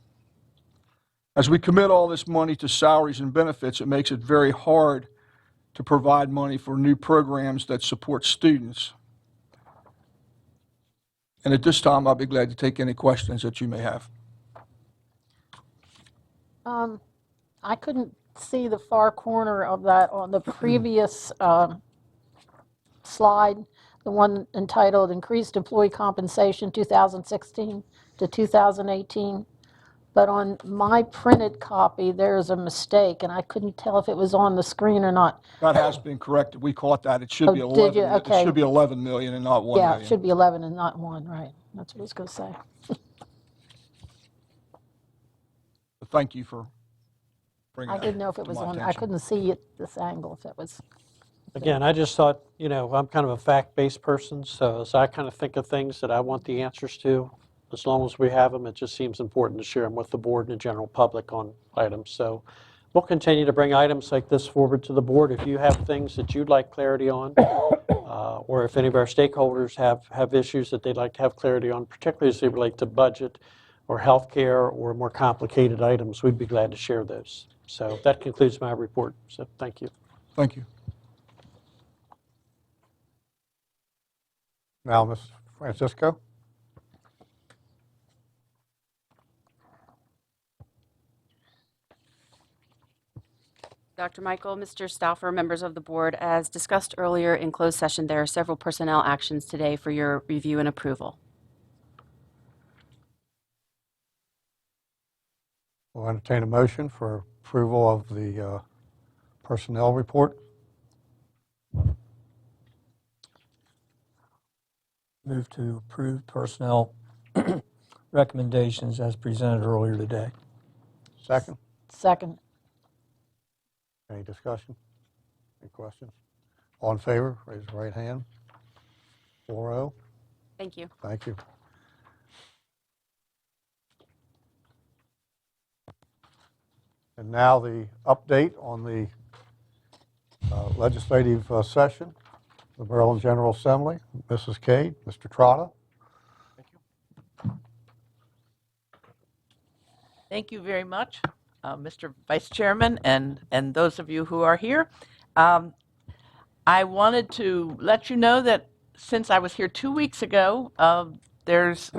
As we commit all this money to salaries and benefits, it makes it very hard to provide money for new programs that support students. And at this time, I'll be glad to take any questions that you may have. I couldn't see the far corner of that on the previous slide, the one entitled Increased Employee Compensation 2016 to 2018. But on my printed copy, there's a mistake, and I couldn't tell if it was on the screen or not. That has been corrected. We caught that. It should be 11. Did you? Okay. It should be 11 million and not 1 Yeah, million. it should be 11 and not 1, right? That's what I was going to say. Thank you for bringing I that didn't know if it to was my on. I attention. couldn't see it this angle if it was. Again, I just thought, I'm kind of a fact-based person, so as I kind of think of things that I want the answers to, as long as we have them, it just seems important to share them with the board and the general public on items. So we'll continue to bring items like this forward to the board. If you have things that you'd like clarity on, or if any of our stakeholders have issues that they'd like to have clarity on, particularly as they relate to budget or healthcare or more complicated items, we'd be glad to share those. So that concludes my report. So thank you. Thank you. Now, Ms. Francisco? Dr. Michael, Mr. Stauffer, members of the board, as discussed earlier in closed session, there are several personnel actions today for your review and approval. We'll entertain a motion for approval of the personnel report. Move to approve personnel recommendations as presented earlier today. Second. Second. Any discussion? Any questions? All in favor, raise your right hand. 4-0. Thank you. Thank you. And now the update on the legislative session, the Maryland General Assembly. Mrs. Cade, Mr. Trotta. Thank you very much, Mr. Vice Chairman, and those of you who are here. I wanted to let you know that since I was here 2 weeks ago, there's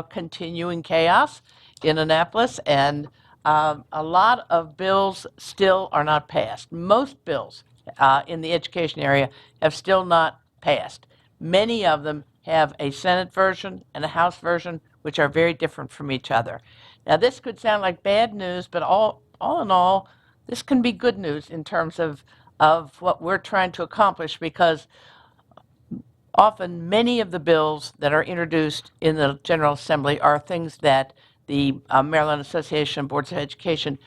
continuing chaos in Annapolis, and a lot of bills still are not passed. Most bills in the education area have still not passed. Many of them have a Senate version and a House version, which are very different from each other. Now, this could sound like bad news, but all in all, this can be good news in terms of what we're trying to accomplish, because often many of the bills that are introduced in the General Assembly are things that the Maryland Association of Boards of Education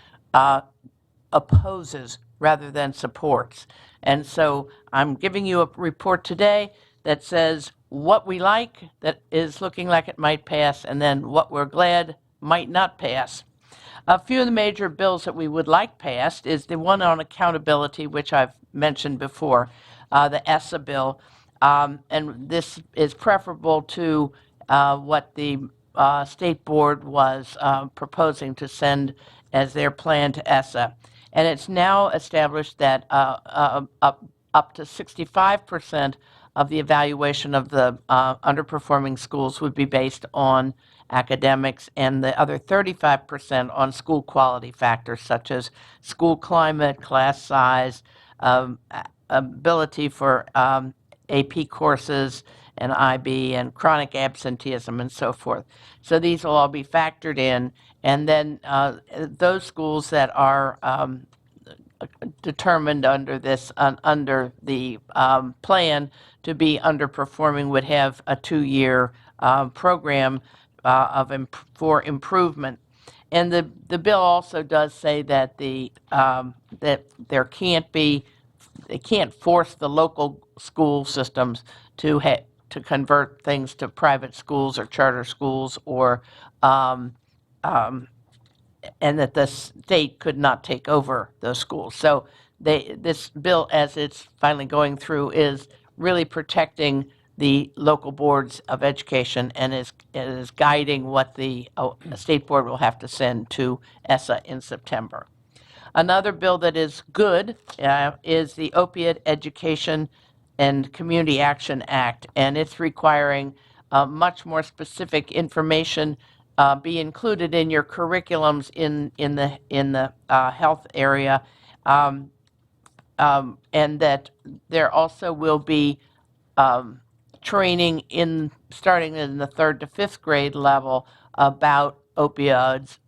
opposes rather than supports. And so I'm giving you a report today that says what we like that is looking like it might pass, and then what we're glad might not pass. A few of the major bills that we would like passed is the one on accountability, which I've mentioned before, the ESSA bill. And this is preferable to what the State Board was proposing to send as their plan to ESSA. And it's now established that up to 65% of the evaluation of the underperforming schools would be based on academics, and the other 35% on school quality factors such as school climate, class size, ability for AP courses and IB, and chronic absenteeism and so forth. So these will all be factored in, and then those schools that are determined under this under the plan to be underperforming would have a 2-year program for improvement. And the bill also does say that that there can't be, they can't force the local school systems to convert things to private schools or charter schools, or and that the state could not take over those schools. So this bill, as it's finally going through, is really protecting the local boards of education and is guiding what the state board will have to send to ESSA in September. Another bill that is good is the Opiate Education and Community Action Act, and it's requiring much more specific information be included in your curriculums in the health area, and that there also will be training starting in the 3rd to 5th grade level about opioids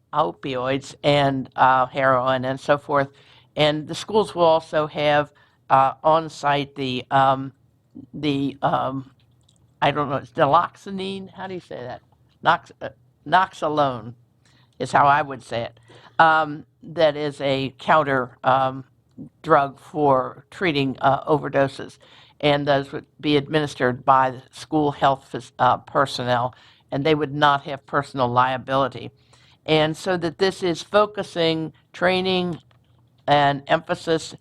and heroin and so forth. And the schools will also have on site the I don't know, it's naloxone. How do you say that? Noxalone is how I would say it. That is a counter drug for treating overdoses, and those would be administered by the school health personnel, and they would not have personal liability. And so that this is focusing training and emphasis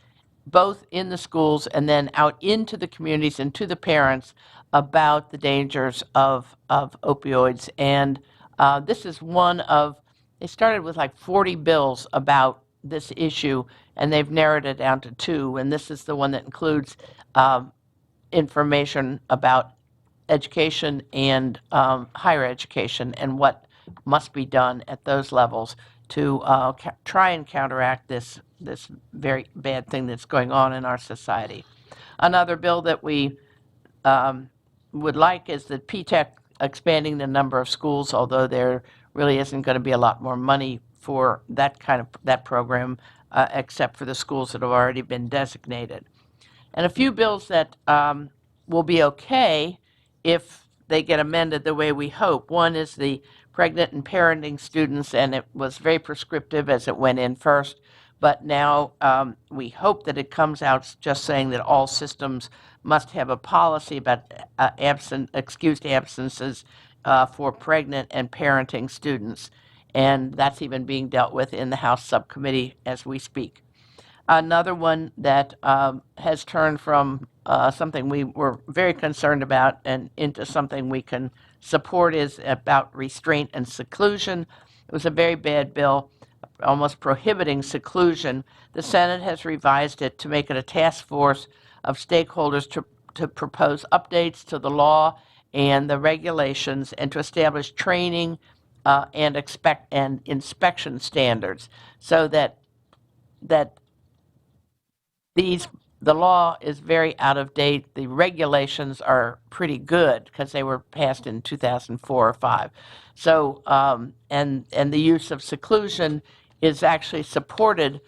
both in the schools and then out into the communities and to the parents about the dangers of opioids. And this is one of, they started with like 40 bills about this issue, and they've narrowed it down to 2. And this is the one that includes information about education and higher education and what must be done at those levels to try and counteract this very bad thing that's going on in our society. Another bill that we would like is the PTEC expanding the number of schools, although there really isn't going to be a lot more money for that program, except for the schools that have already been designated. And a few bills that will be okay if they get amended the way we hope. One is the pregnant and parenting students, and it was very prescriptive as it went in first. But now we hope that it comes out just saying that all systems must have a policy about excused absences for pregnant and parenting students. And that's even being dealt with in the House subcommittee as we speak. Another one that has turned from something we were very concerned about and into something we can support is about restraint and seclusion. It was a very bad bill, almost prohibiting seclusion. The Senate has revised it to make it a task force of stakeholders to propose updates to the law and the regulations and to establish training and inspection standards so that the law is very out of date. The regulations are pretty good because they were passed in 2004 or 5. So, and the use of seclusion is actually supported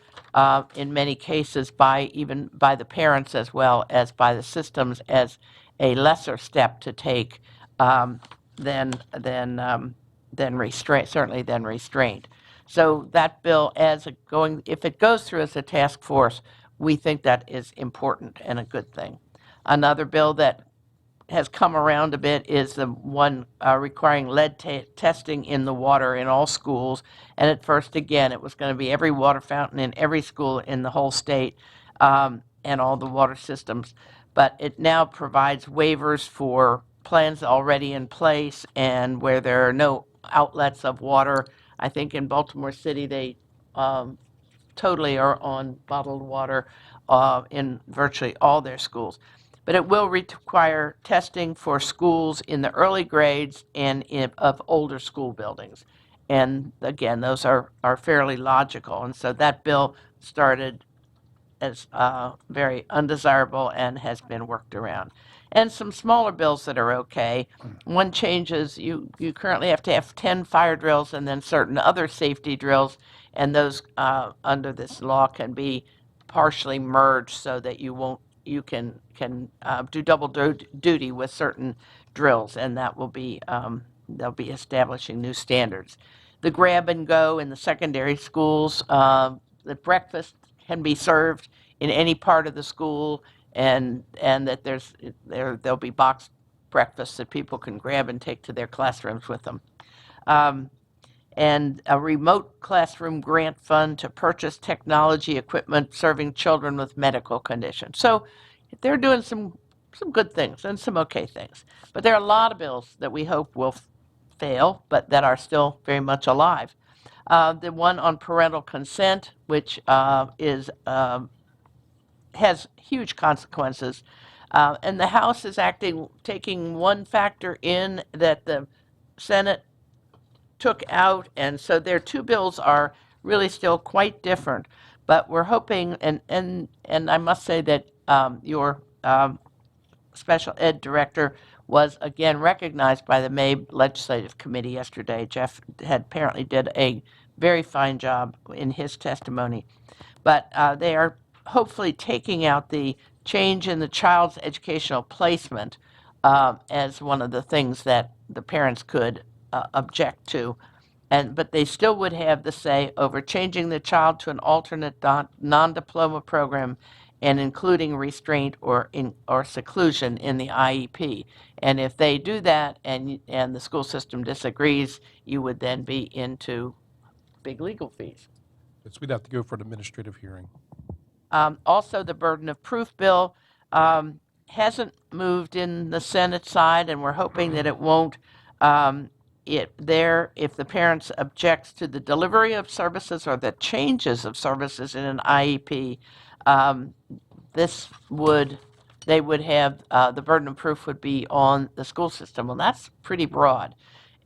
in many cases even by the parents as well as by the systems as a lesser step to take than restraint, certainly than restraint. So that bill, if it goes through as a task force, we think that is important and a good thing. Another bill that has come around a bit is the one requiring lead testing in the water in all schools. And at first, again, it was going to be every water fountain in every school in the whole state and all the water systems. But it now provides waivers for plans already in place and where there are no outlets of water. I think in Baltimore City, they totally are on bottled water in virtually all their schools. But it will require testing for schools in the early grades and of older school buildings. And again, those are fairly logical. And so that bill started as very undesirable and has been worked around. And some smaller bills that are okay. One change is you currently have to have 10 fire drills and then certain other safety drills, and those under this law can be partially merged so that you can do double duty with certain drills, and that will be they'll be establishing new standards. The grab and go in the secondary schools, the breakfast can be served in any part of the school, and that there'll be boxed breakfasts that people can grab and take to their classrooms with them. And a remote classroom grant fund to purchase technology equipment serving children with medical conditions. So they're doing some good things and some okay things. But there are a lot of bills that we hope will fail, but that are still very much alive. The one on parental consent, which has huge consequences. And the House is taking one factor in that the Senate took out, and so their two bills are really still quite different. But we're hoping, and I must say that your special ed director was again recognized by the May Legislative Committee yesterday. Jeff had apparently did a very fine job in his testimony. But they are hopefully taking out the change in the child's educational placement as one of the things that the parents could object to. But they still would have the say over changing the child to an alternate non-diploma program and including restraint or seclusion in the IEP. And if they do that and the school system disagrees, you would then be into big legal fees. So we'd have to go for an administrative hearing. Also, the burden of proof bill hasn't moved in the Senate side, and we're hoping that it won't. If the parents objects to the delivery of services or the changes of services in an IEP, they would have the burden of proof would be on the school system. Well, that's pretty broad,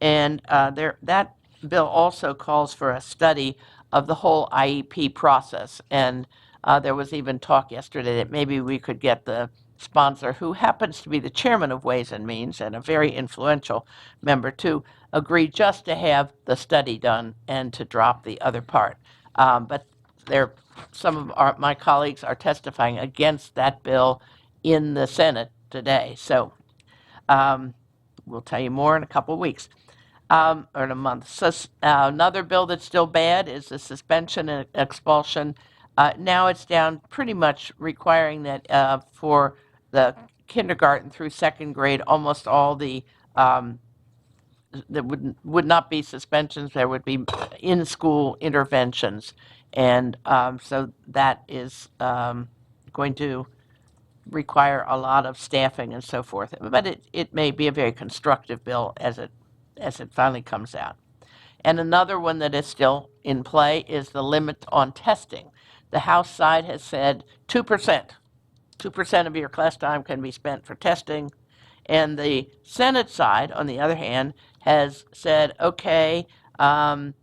and that bill also calls for a study of the whole IEP process. And there was even talk yesterday that maybe we could get the sponsor, who happens to be the chairman of Ways and Means and a very influential member, to agree just to have the study done and to drop the other part. But some of my colleagues are testifying against that bill in the Senate today. So we'll tell you more in a couple of weeks. Or in a month. So, another bill that's still bad is the suspension and expulsion. Now it's down pretty much requiring that for the kindergarten through second grade, almost all the that would not be suspensions. There would be in-school interventions, and so that is going to require a lot of staffing and so forth. But it may be a very constructive bill as it finally comes out. And another one that is still in play is the limit on testing. The House side has said 2%. 2% of your class time can be spent for testing. And the Senate side, on the other hand, has said, okay, the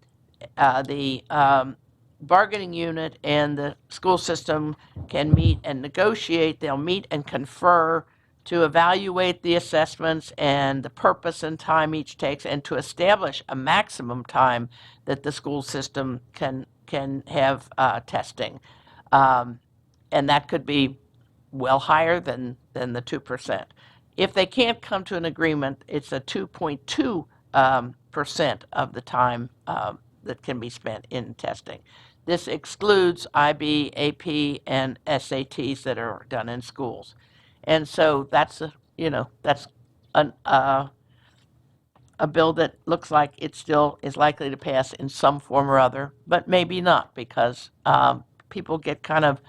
bargaining unit and the school system can meet and negotiate. They'll meet and confer to evaluate the assessments and the purpose and time each takes, and to establish a maximum time that the school system can have testing. And that could be well higher than the 2%. If they can't come to an agreement, it's a 2.2% of the time that can be spent in testing. This excludes IB, AP, and SATs that are done in schools. And so that's a bill that looks like it still is likely to pass in some form or other, but maybe not, because people get kind of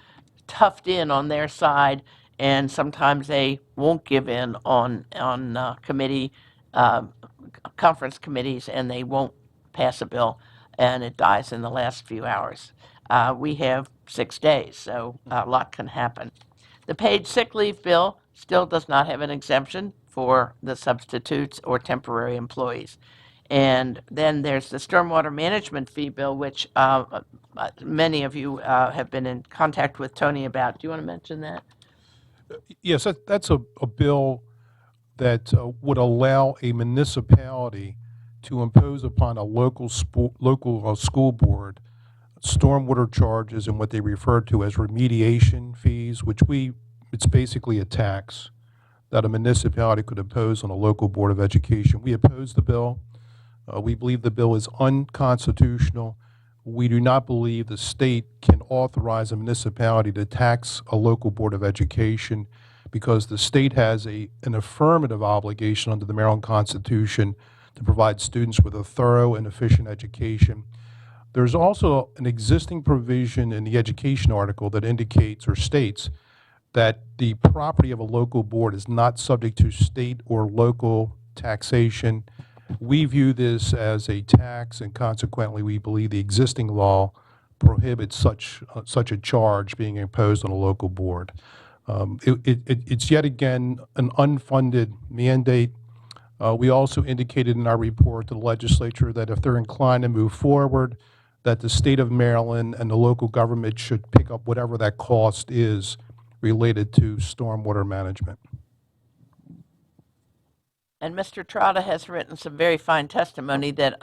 toughed in on their side, and sometimes they won't give in on conference committees, and they won't pass a bill, and it dies in the last few hours. We have 6 days, so a lot can happen. The paid sick leave bill still does not have an exemption for the substitutes or temporary employees. And then there's the stormwater management fee bill, which many of you have been in contact with Tony about. Do you want to mention that? Yes, that's a bill that would allow a municipality to impose upon a local school board stormwater charges and what they refer to as remediation fees, which it's basically a tax that a municipality could impose on a local board of education. We oppose the bill. We believe the bill is unconstitutional. We do not believe the state can authorize a municipality to tax a local board of education, because the state has an affirmative obligation under the Maryland Constitution to provide students with a thorough and efficient education. There's also an existing provision in the education article that indicates or states that the property of a local board is not subject to state or local taxation. We view this as a tax, and consequently, we believe the existing law prohibits such a charge being imposed on a local board. It's yet again an unfunded mandate. We also indicated in our report to the legislature that if they're inclined to move forward, that the state of Maryland and the local government should pick up whatever that cost is related to stormwater management. And Mr. Trotta has written some very fine testimony that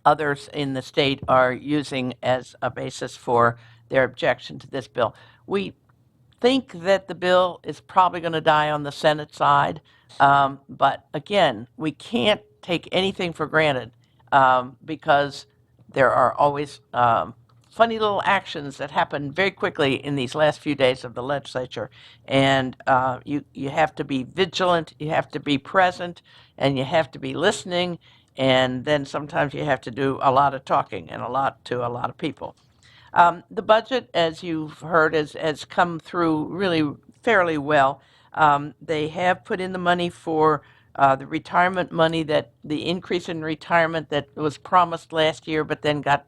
others in the state are using as a basis for their objection to this bill. We think that the bill is probably going to die on the Senate side, but again, we can't take anything for granted because there are always funny little actions that happen very quickly in these last few days of the legislature. And you have to be vigilant, you have to be present, and you have to be listening. And then sometimes you have to do a lot of talking and a lot of people. The budget, as you've heard, has come through really fairly well. They have put in the money for the retirement money, that the increase in retirement that was promised last year but then got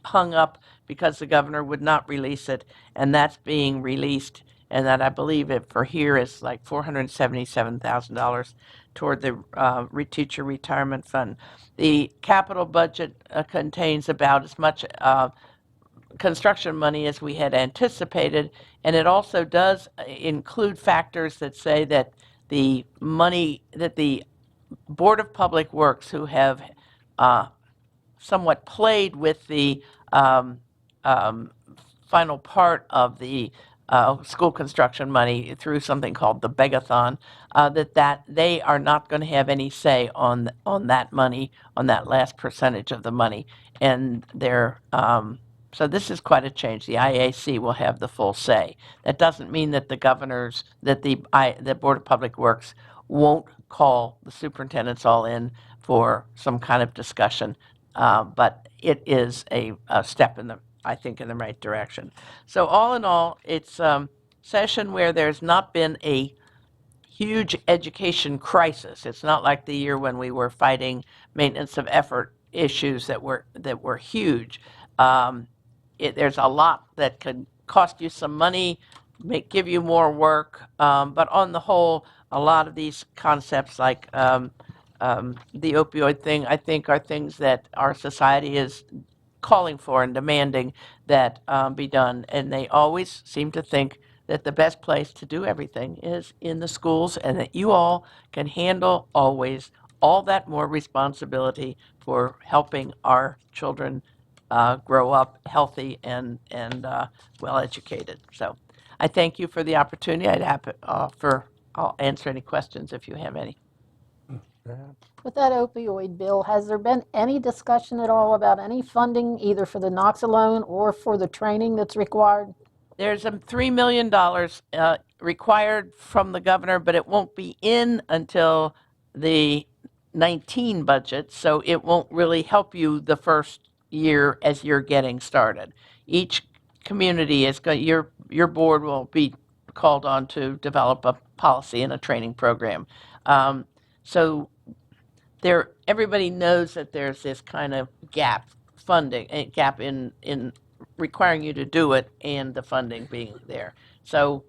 hung up because the governor would not release it, and that's being released, and that I believe it for here is like $477,000 toward the teacher retirement fund. The capital budget contains about as much construction money as we had anticipated, and it also does include factors that say that the money that the Board of Public Works, who have somewhat played with the final part of the school construction money through something called the Begathon, that they are not going to have any say on that money, on that last percentage of the money, and they're so this is quite a change. The IAC will have the full say. That doesn't mean that the governors, that the Board of Public Works won't call the superintendents all in for some kind of discussion, but it is a step I think, in the right direction. So all in all, it's a session where there's not been a huge education crisis. It's not like the year when we were fighting maintenance of effort issues that were huge. There's a lot that could cost you some money, give you more work, but on the whole, a lot of these concepts like the opioid thing, I think, are things that our society is calling for and demanding that be done. And they always seem to think that the best place to do everything is in the schools, and that you all can handle always all that more responsibility for helping our children grow up healthy and well educated. So I thank you for the opportunity. I'll answer any questions if you have any. With that opioid bill, has there been any discussion at all about any funding, either for the Noxalone or for the training that's required? There's $3 million required from the governor, but it won't be in until the 19 budget, so it won't really help you the first year as you're getting started. Each community is going, your board will be called on to develop a policy and a training program. So everybody knows that there's this kind of gap in requiring you to do it and the funding being there. So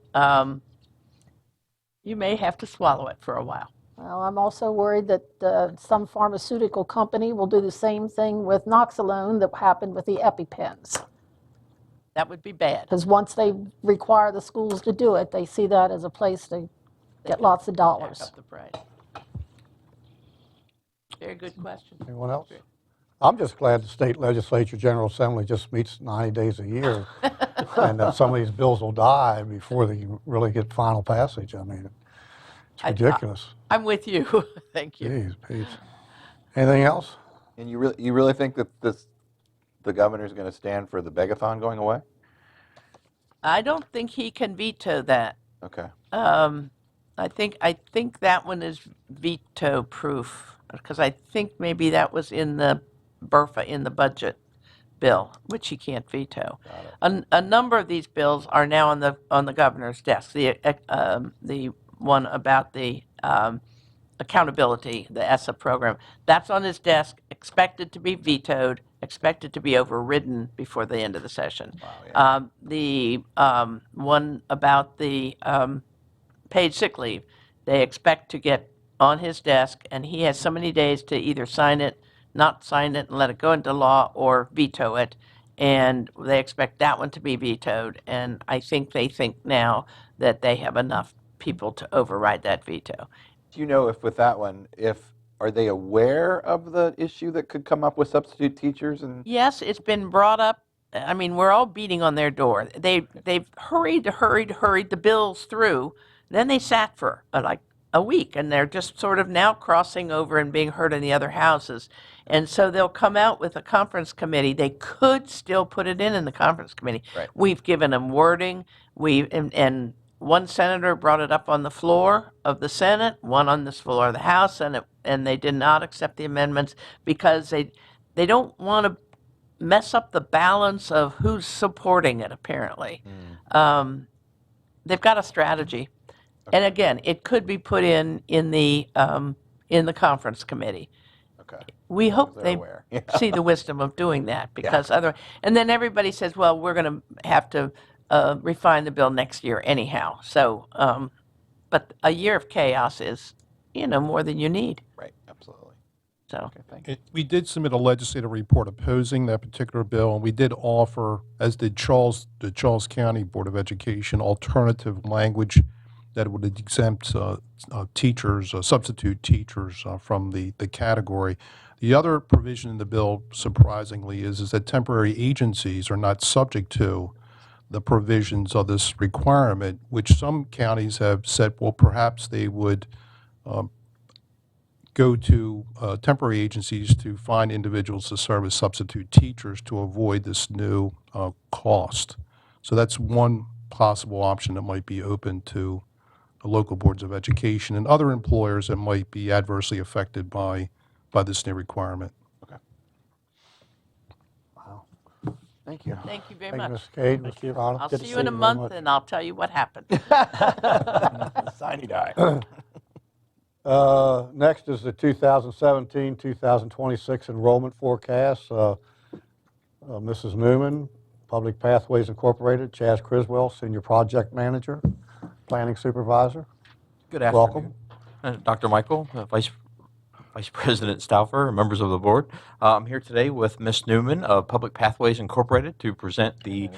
you may have to swallow it for a while. Well, I'm also worried that some pharmaceutical company will do the same thing with Noxalone that happened with the EpiPens. That would be bad. Because once they require the schools to do it, they see that as a place to get lots of dollars. Jack up the price. Very good question. Anyone else? I'm just glad the state legislature General Assembly just meets 90 days a year, and that some of these bills will die before they really get final passage. I mean, it's ridiculous. I'm with you. Thank you. Jeez, Pete. Anything else? And you really think that the governor's going to stand for the Begathon going away? I don't think he can veto that. Okay. I think that one is veto proof, because I think maybe that was in the BRFA in the budget, bill, which he can't veto. A number of these bills are now on the governor's desk. The one about the accountability, the ESSA program, that's on his desk, expected to be vetoed, expected to be overridden before the end of the session. The one about the paid sick leave, they expect to get on his desk, and he has so many days to either sign it, not sign it, and let it go into law, or veto it. And they expect that one to be vetoed. And I think they think now that they have enough people to override that veto. Do you know if with that one, are they aware of the issue that could come up with substitute teachers? And Yes, it's been brought up. I mean, we're all beating on their door. They've hurried the bills through. Then they sat for like a week, and they're just sort of now crossing over and being heard in the other houses. And so they'll come out with a conference committee. They could still put it in the conference committee. Right. We've given them wording. And one senator brought it up on the floor of the Senate, one on the floor of the House, and they did not accept the amendments because they don't want to mess up the balance of who's supporting it, apparently. They've got a strategy. And again, it could be put in the conference committee. Okay. We hope they're they aware. see the wisdom of doing that, because and then everybody says, well, we're going to have to refine the bill next year anyhow. So, but a year of chaos is, more than you need. Right, absolutely. So. Okay, thank you. We did submit a legislative report opposing that particular bill, and we did offer, as did the Charles County Board of Education, alternative language that would exempt teachers, substitute teachers from the category. The other provision in the bill, surprisingly, is that temporary agencies are not subject to the provisions of this requirement, which some counties have said, well, perhaps they would go to temporary agencies to find individuals to serve as substitute teachers to avoid this new cost. So that's one possible option that might be open to the local boards of education and other employers that might be adversely affected by this new requirement. Okay. Wow. Thank you. Thank you very Thank you, much. Mr. Cade, Thank Mr. you. Crowder. I'll Good see to you in a very month, much. and I'll tell you what happened. Signy die. Next is the 2017-2026 enrollment forecast. Mrs. Newman, Public Pathways Incorporated, Chaz Criswell, Senior Project Manager, Planning Supervisor. Good afternoon. Welcome. Dr. Michael, Vice President Stauffer, members of the board. I'm here today with Ms. Newman of Public Pathways Incorporated to present the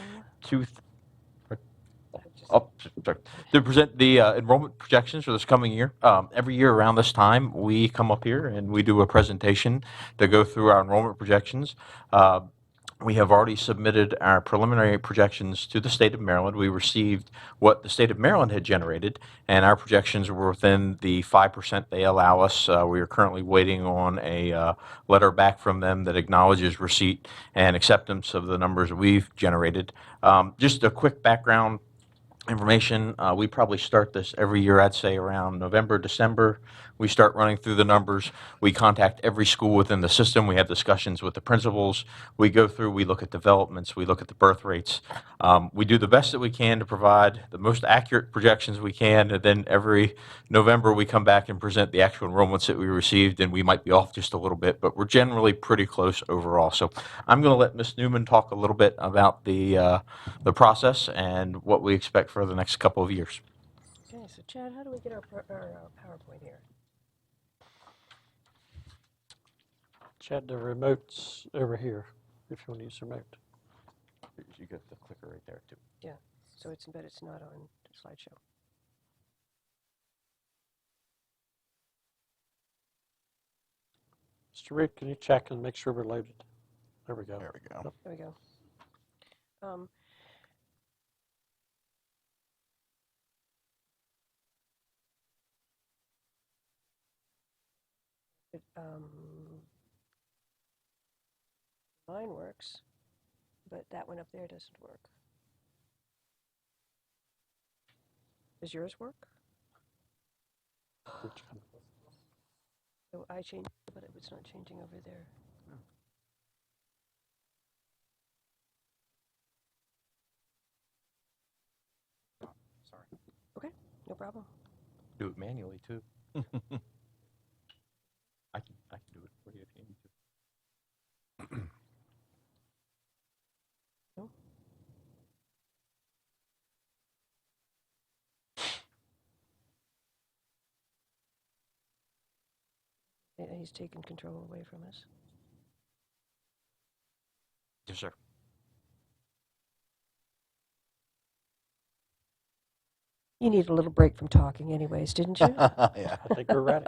enrollment projections for this coming year. Every year around this time, we come up here and we do a presentation to go through our enrollment projections. We have already submitted our preliminary projections to the state of Maryland. We received what the state of Maryland had generated, and our projections were within the 5% they allow us. We are currently waiting on a letter back from them that acknowledges receipt and acceptance of the numbers we've generated. Just a quick background information. We probably start this every year, I'd say around November, December. We start running through the numbers. We contact every school within the system. We have discussions with the principals. We go through, we look at developments, we look at the birth rates. We do the best that we can to provide the most accurate projections we can, and then every November we come back and present the actual enrollments that we received, and we might be off just a little bit, but we're generally pretty close overall. So I'm going to let Ms. Newman talk a little bit about the process and what we expect for the next couple of years. Okay, so Chad, how do we get our PowerPoint here? Chad, the remote's over here, if you want to use the remote. You got the clicker right there, too. Yeah, so but it's not on the slideshow. Mr. Reed, can you check and make sure we're loaded? There we go. There we go. There we go. Mine works, but that one up there doesn't work. Does yours work? So I changed, but it's not changing over there. No problem. Do it manually, too. I can do it for you if you need to. No? He's taken control away from us. Yes, sir. You need a little break from talking anyways, didn't you? Yeah. I think we're ready.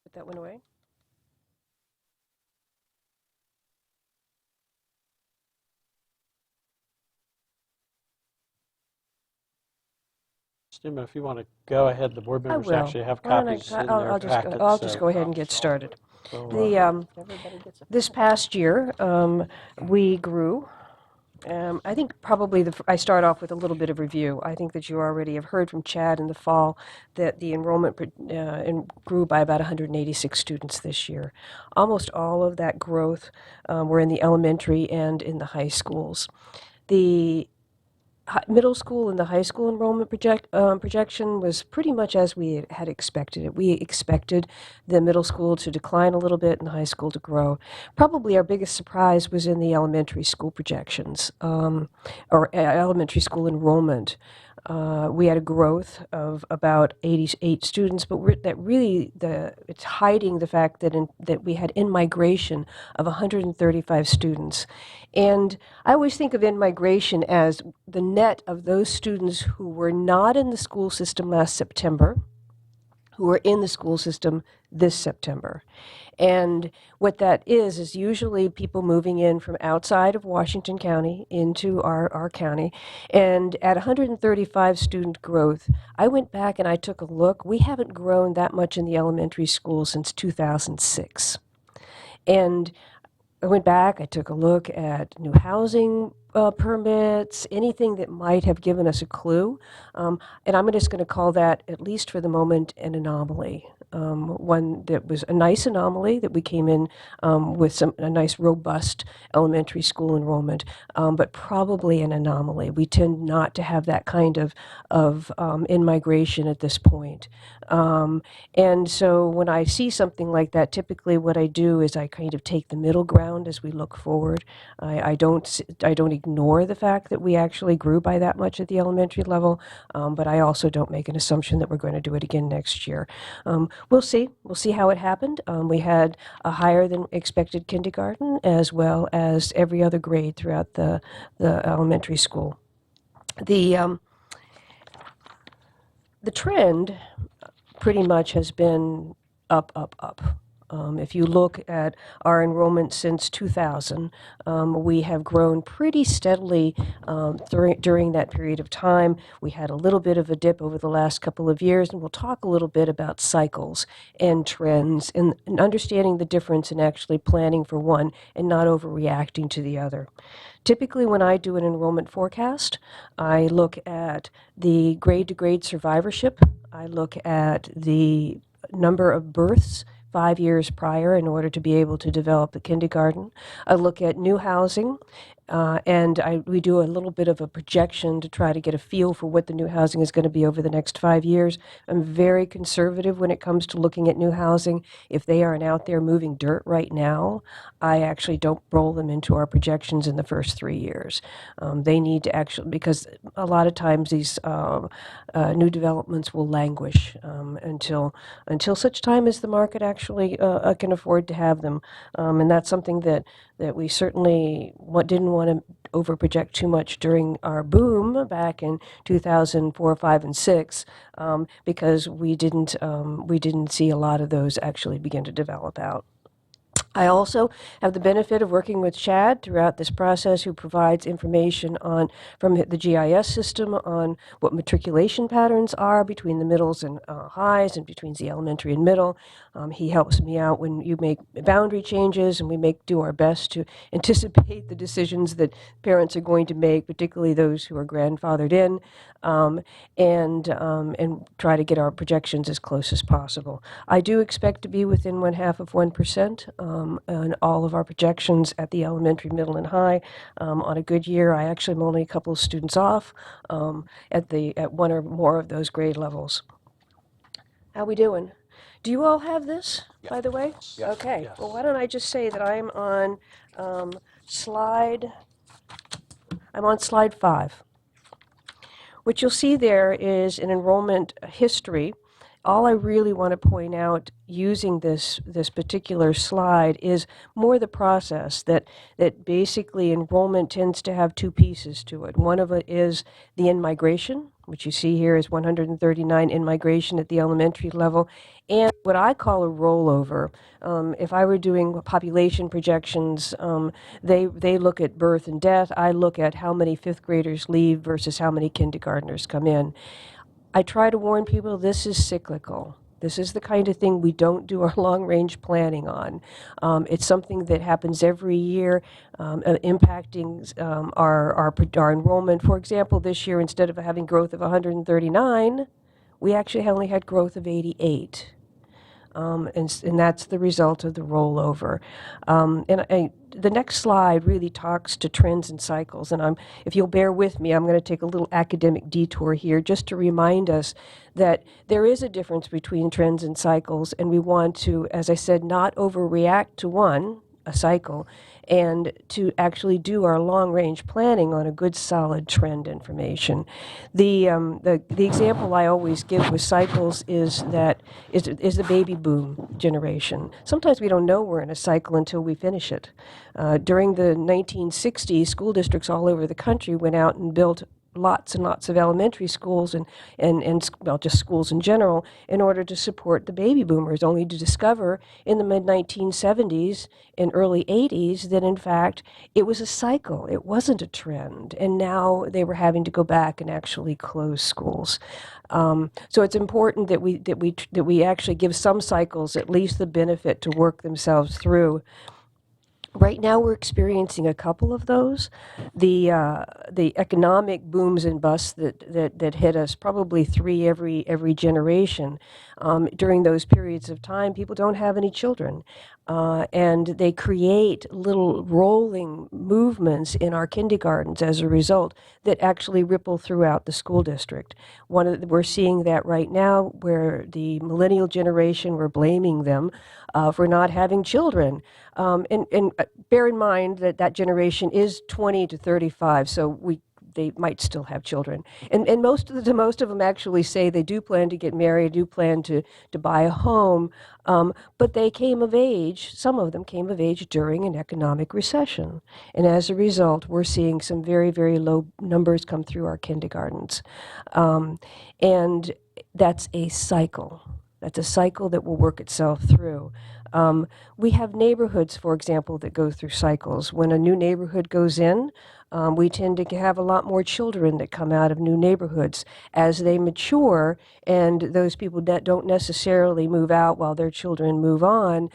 Put that one away. Stima, if you want to go ahead, the board I members will. actually have Why don't I- copies in I'll- their I'll just go- packets. I'll just go ahead and get started. So, Everybody this past year, we grew. I think probably I start off with a little bit of review. I think that you already have heard from Chad in the fall that the enrollment grew by about 186 students this year. Almost all of that growth were in the elementary and in the high schools. The middle school and the high school enrollment projection was pretty much as we had expected it. We expected the middle school to decline a little bit and the high school to grow. Probably our biggest surprise was in the elementary school projections, or elementary school enrollment. We had a growth of about 88 students, but it's hiding the fact that we had in-migration of 135 students. And I always think of in-migration as the net of those students who were not in the school system last September, who are in the school system this September. And what that is usually people moving in from outside of Washington County into our county. And at 135 student growth, I went back and I took a look. We haven't grown that much in the elementary school since 2006. And I went back, I took a look at new housing permits, anything that might have given us a clue. And I'm just going to call that, at least for the moment, an anomaly. One that was a nice anomaly that we came in with a nice robust elementary school enrollment, but probably an anomaly. We tend not to have that kind of in-migration at this point. And so when I see something like that, typically what I do is I kind of take the middle ground as we look forward. I don't ignore the fact that we actually grew by that much at the elementary level, but I also don't make an assumption that we're going to do it again next year. We'll see. We'll see how it happened. We had a higher than expected kindergarten as well as every other grade throughout the elementary school. The trend pretty much has been up, up, up. If you look at our enrollment since 2000, we have grown pretty steadily during that period of time. We had a little bit of a dip over the last couple of years, and we'll talk a little bit about cycles and trends and understanding the difference in actually planning for one and not overreacting to the other. Typically, when I do an enrollment forecast, I look at the grade-to-grade survivorship. I look at the number of births 5 years prior in order to be able to develop the kindergarten. I look at new housing, and we do a little bit of a projection to try to get a feel for what the new housing is going to be over the next 5 years. I'm very conservative when it comes to looking at new housing. If they aren't out there moving dirt right now, I actually don't roll them into our projections in the first 3 years. They need to actually, because a lot of times these new developments will languish until such time as the market actually can afford to have them. And that's something that we certainly didn't want to overproject too much during our boom back in 2004, 5, and 6, because we didn't see a lot of those actually begin to develop out. I also have the benefit of working with Chad throughout this process, who provides information from the GIS system on what matriculation patterns are between the middles and highs and between the elementary and middle. He helps me out when you make boundary changes, and we do our best to anticipate the decisions that parents are going to make, particularly those who are grandfathered in, and try to get our projections as close as possible. I do expect to be within 0.5% on all of our projections at the elementary, middle, and high. On a good year, I actually am only a couple of students off at one or more of those grade levels. How we doing? Do you all have this, by the way? Yes. Okay. Yes. Well, why don't I just say that I'm on slide 5. What you'll see there is an enrollment history. All I really want to point out using this particular slide is more the process that basically enrollment tends to have two pieces to it. One of it is the in-migration, which you see here is 139 in-migration at the elementary level, and what I call a rollover. If I were doing population projections, they look at birth and death. I look at how many fifth graders leave versus how many kindergartners come in. I try to warn people this is cyclical. This is the kind of thing we don't do our long-range planning on. It's something that happens every year, impacting our enrollment. For example, this year, instead of having growth of 139, we actually only had growth of 88. And that's the result of the rollover. The next slide really talks to trends and cycles, and if you'll bear with me, I'm going to take a little academic detour here just to remind us that there is a difference between trends and cycles, and we want to, as I said, not overreact to a cycle, and to actually do our long-range planning on a good, solid trend information. The example I always give with cycles is the baby boom generation. Sometimes we don't know we're in a cycle until we finish it. During the 1960s, school districts all over the country went out and built lots and lots of elementary schools and just schools in general in order to support the baby boomers, only to discover in the mid-1970s and early 80s that in fact it was a cycle. It wasn't a trend. And now they were having to go back and actually close schools. So it's important that we actually give some cycles at least the benefit to work themselves through. Right now, we're experiencing a couple of those. The economic booms and busts that hit us, probably 3 every generation. During those periods of time, people don't have any children, and they create little rolling movements in our kindergartens as a result that actually ripple throughout the school district. We're seeing that right now, where the millennial generation, we're blaming them for not having children. And bear in mind that generation is 20 to 35, so they might still have children. And most of them actually say they do plan to get married, do plan to buy a home, but they came of age, some of them came of age during an economic recession. And as a result, we're seeing some very, very low numbers come through our kindergartens. And that's a cycle. That's a cycle that will work itself through. We have neighborhoods, for example, that go through cycles. When a new neighborhood goes in, we tend to have a lot more children that come out of new neighborhoods. As they mature, and those people that don't necessarily move out while their children move on,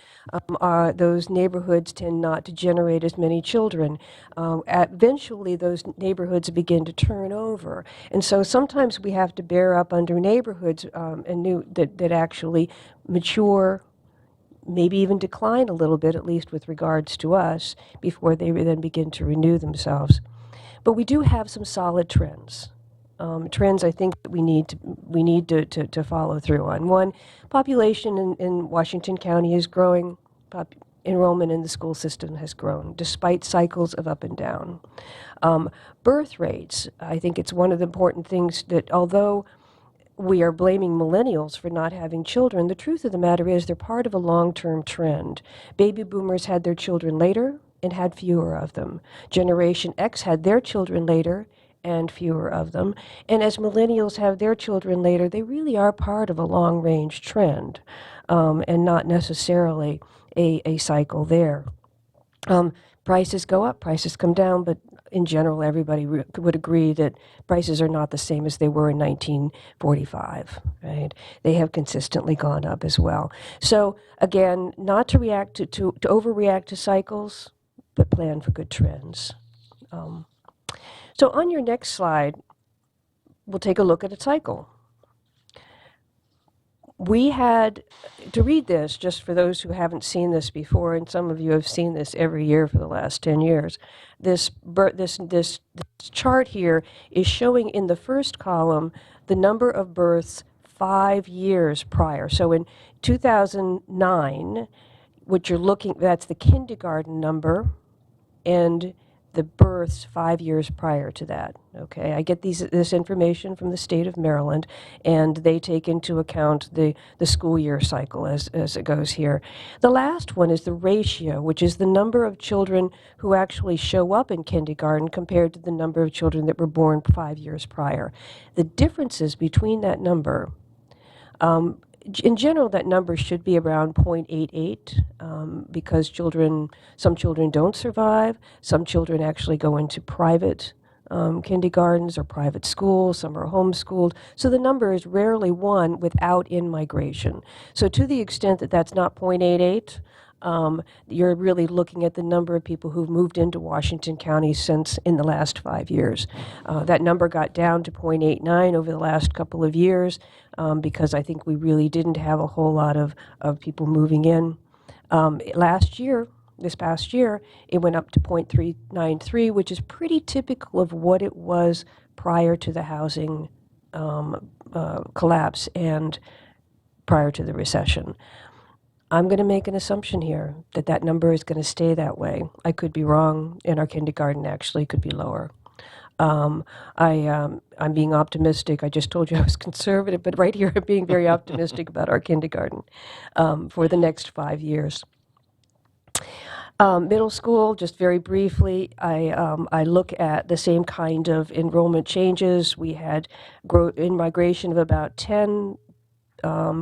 those neighborhoods tend not to generate as many children. Eventually, those neighborhoods begin to turn over. And so sometimes we have to bear up under neighborhoods that actually mature, maybe even decline a little bit, at least with regards to us, before they then begin to renew themselves. But we do have some solid trends. Trends I think that we need to follow through on. One, population in Washington County is growing. Enrollment in the school system has grown, despite cycles of up and down. Birth rates, I think it's one of the important things that although we are blaming millennials for not having children, the truth of the matter is they're part of a long-term trend. Baby boomers had their children later and had fewer of them. Generation X had their children later and fewer of them. And as millennials have their children later, they really are part of a long-range trend, and not necessarily a cycle there. Prices go up, prices come down, but in general, everybody would agree that prices are not the same as they were in 1945, right? They have consistently gone up as well. So again, not to react to overreact to cycles, but plan for good trends. So on your next slide, we'll take a look at a cycle. We had, to read this, just for those who haven't seen this before, and some of you have seen this every year for the last 10 years, this chart here is showing in the first column the number of births 5 years prior. So in 2009, what you're looking, that's the kindergarten number, and the births 5 years prior to that. Okay, I get this information from the state of Maryland, and they take into account the school year cycle as it goes here. The last one is the ratio, which is the number of children who actually show up in kindergarten compared to the number of children that were born 5 years prior. The differences between that number, in general, that number should be around 0.88 because some children don't survive. Some children actually go into private kindergartens or private schools. Some are homeschooled. So the number is rarely 1 without in-migration. So to the extent that that's not 0.88, you're really looking at the number of people who've moved into Washington County since in the last 5 years. That number got down to 0.89 over the last couple of years because I think we really didn't have a whole lot of people moving in. This past year, it went up to 0.393, which is pretty typical of what it was prior to the housing collapse and prior to the recession. I'm going to make an assumption here that that number is going to stay that way. I could be wrong, and our kindergarten actually could be lower. I'm being optimistic. I just told you I was conservative, but right here I'm being very optimistic about our kindergarten for the next 5 years. Middle school, just very briefly, I look at the same kind of enrollment changes. We had in-migration of about 10.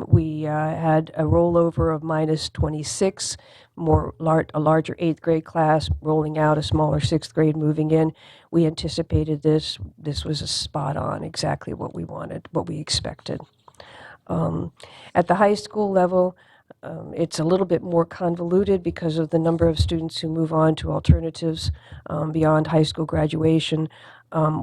We had a rollover of minus 26, a larger 8th grade class rolling out, a smaller 6th grade moving in. We anticipated this. This was a spot on, exactly what we wanted, what we expected. At the high school level, it's a little bit more convoluted because of the number of students who move on to alternatives beyond high school graduation.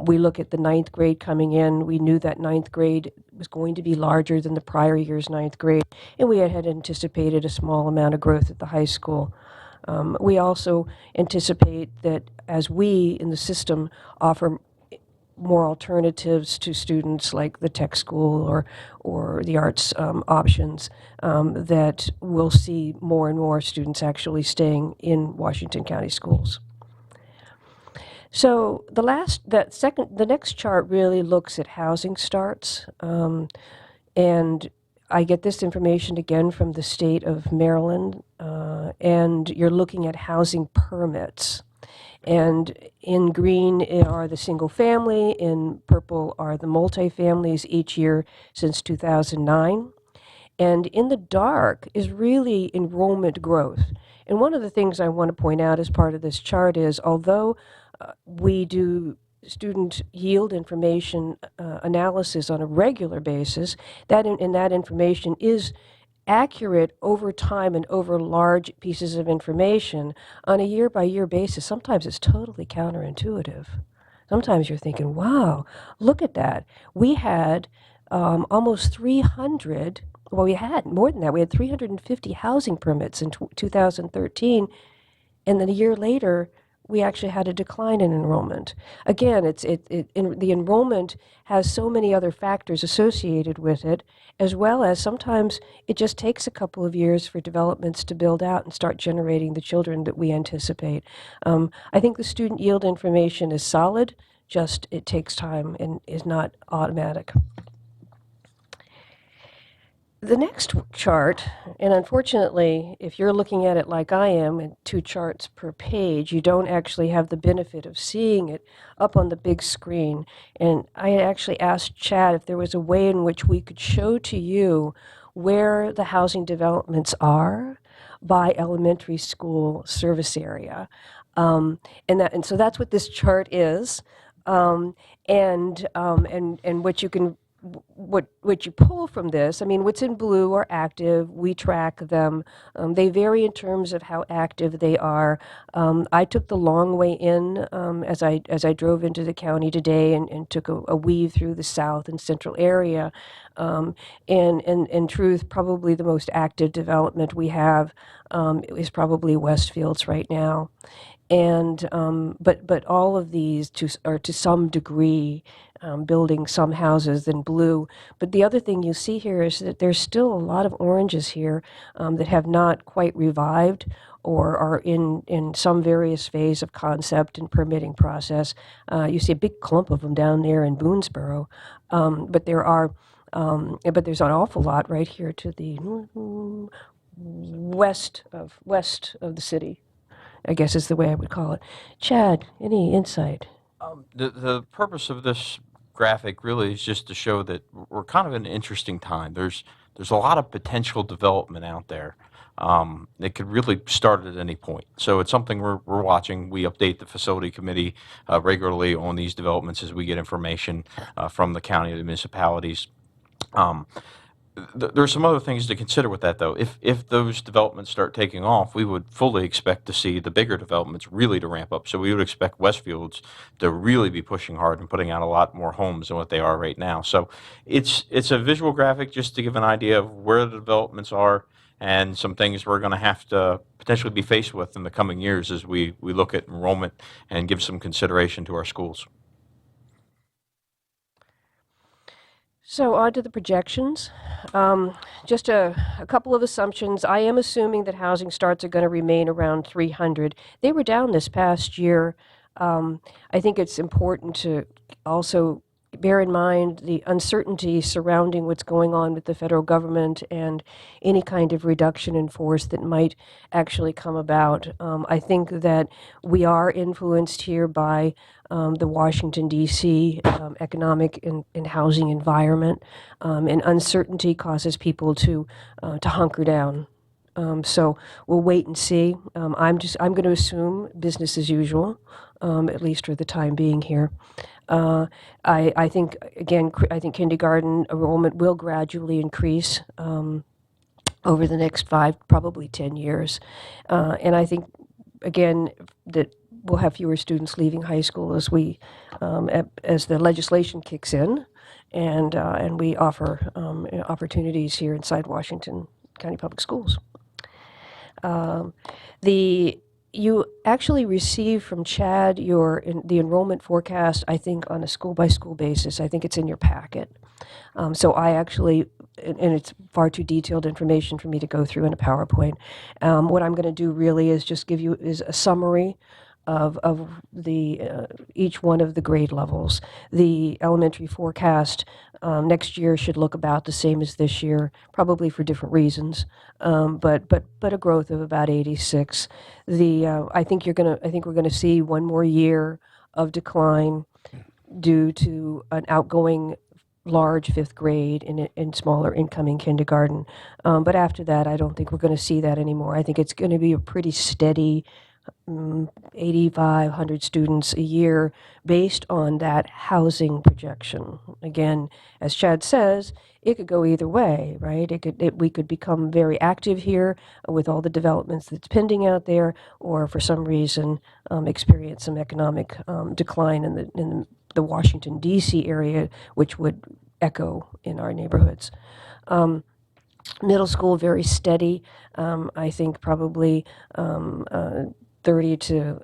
We look at the 9th grade coming in. We knew that 9th grade was going to be larger than the prior year's 9th grade, and we had anticipated a small amount of growth at the high school. We also anticipate that as we in the system offer more alternatives to students like the tech school or the arts options, that we'll see more and more students actually staying in Washington County schools. So the next chart really looks at housing starts, and I get this information again from the state of Maryland, and you're looking at housing permits. And in green are the single family, in purple are the multifamilies each year since 2009. And in the dark is really enrollment growth. And one of the things I want to point out as part of this chart is, although we do student yield information analysis on a regular basis, that information is accurate over time and over large pieces of information on a year-by-year basis. Sometimes it's totally counterintuitive. Sometimes you're thinking, wow, look at that. We had almost 300, well, we had more than that. We had 350 housing permits in 2013, and then a year later, we actually had a decline in enrollment. Again, the enrollment has so many other factors associated with it, as well as sometimes it just takes a couple of years for developments to build out and start generating the children that we anticipate. I think the student yield information is solid, just it takes time and is not automatic. The next chart, and unfortunately, if you're looking at it like I am, at 2 charts per page, you don't actually have the benefit of seeing it up on the big screen. And I actually asked Chad if there was a way in which we could show to you where the housing developments are by elementary school service area. And so that's what this chart is. And what you can what you pull from this, I mean, what's in blue are active. We track them. They vary in terms of how active they are. I took the long way in as I drove into the county today and took a weave through the south and central area. And in truth, probably the most active development we have is probably Westfields right now. And but all of these are to some degree building some houses in blue. But the other thing you see here is that there's still a lot of oranges here that have not quite revived or are in some various phase of concept and permitting process. You see a big clump of them down there in Boonesboro, but but there's an awful lot right here to the west of the city, I guess is the way I would call it. Chad, any insight? The purpose of this graphic really is just to show that we're kind of in an interesting time. There's a lot of potential development out there. It could really start at any point. So it's something we're watching. We update the facility committee regularly on these developments as we get information from the county and the municipalities. There's some other things to consider with that, though. If those developments start taking off, we would fully expect to see the bigger developments really to ramp up. So we would expect Westfields to really be pushing hard and putting out a lot more homes than what they are right now. So it's a visual graphic just to give an idea of where the developments are and some things we're going to have to potentially be faced with in the coming years as we look at enrollment and give some consideration to our schools. So on to the projections. Just a couple of assumptions. I am assuming that housing starts are going to remain around 300. They were down this past year. I think it's important to also bear in mind the uncertainty surrounding what's going on with the federal government and any kind of reduction in force that might actually come about. I think that we are influenced here by the Washington, D.C. Economic and housing environment, and uncertainty causes people to hunker down. So we'll wait and see. I'm going to assume business as usual, at least for the time being here. I think, again, kindergarten enrollment will gradually increase over the next 5, probably 10 years. And I think, again, that we'll have fewer students leaving high school as as the legislation kicks in, and we offer opportunities here inside Washington County Public Schools. You actually receive from Chad the enrollment forecast, I think, on a school-by-school basis. I think it's in your packet. So I actually, and it's far too detailed information for me to go through in a PowerPoint. What I'm going to do really is just give you a summary of each one of the grade levels. The elementary forecast next year should look about the same as this year, probably for different reasons, but a growth of about 86. I think we're going to see one more year of decline due to an outgoing large fifth grade in smaller incoming kindergarten. But after that, I don't think we're going to see that anymore. I think it's going to be a pretty steady 8,500 students a year based on that housing projection. Again, as Chad says, it could go either way, right? We could become very active here with all the developments that's pending out there, or for some reason experience some economic decline in the Washington, D.C. area, which would echo in our neighborhoods. Middle school, very steady. I think probably 30 to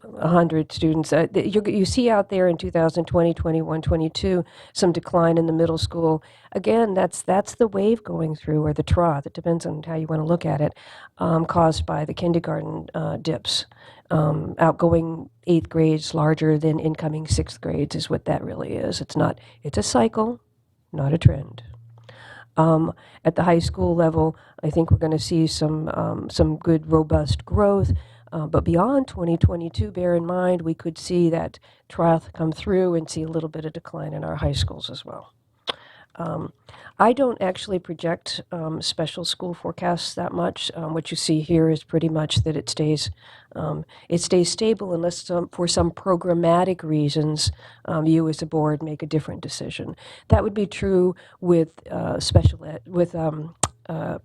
100 students. You see out there in 2020, 21, 22, some decline in the middle school. Again, that's the wave going through, or the trough. It depends on how you want to look at it, caused by the kindergarten dips. Outgoing 8th grades larger than incoming 6th grades is what that really is. It's a cycle, not a trend. At the high school level, I think we're going to see some good, robust growth. But beyond 2022, bear in mind, we could see that trough come through and see a little bit of decline in our high schools as well. I don't actually project special school forecasts that much. What you see here is pretty much that it stays stable unless for some programmatic reasons you as a board make a different decision. That would be true with special ed, with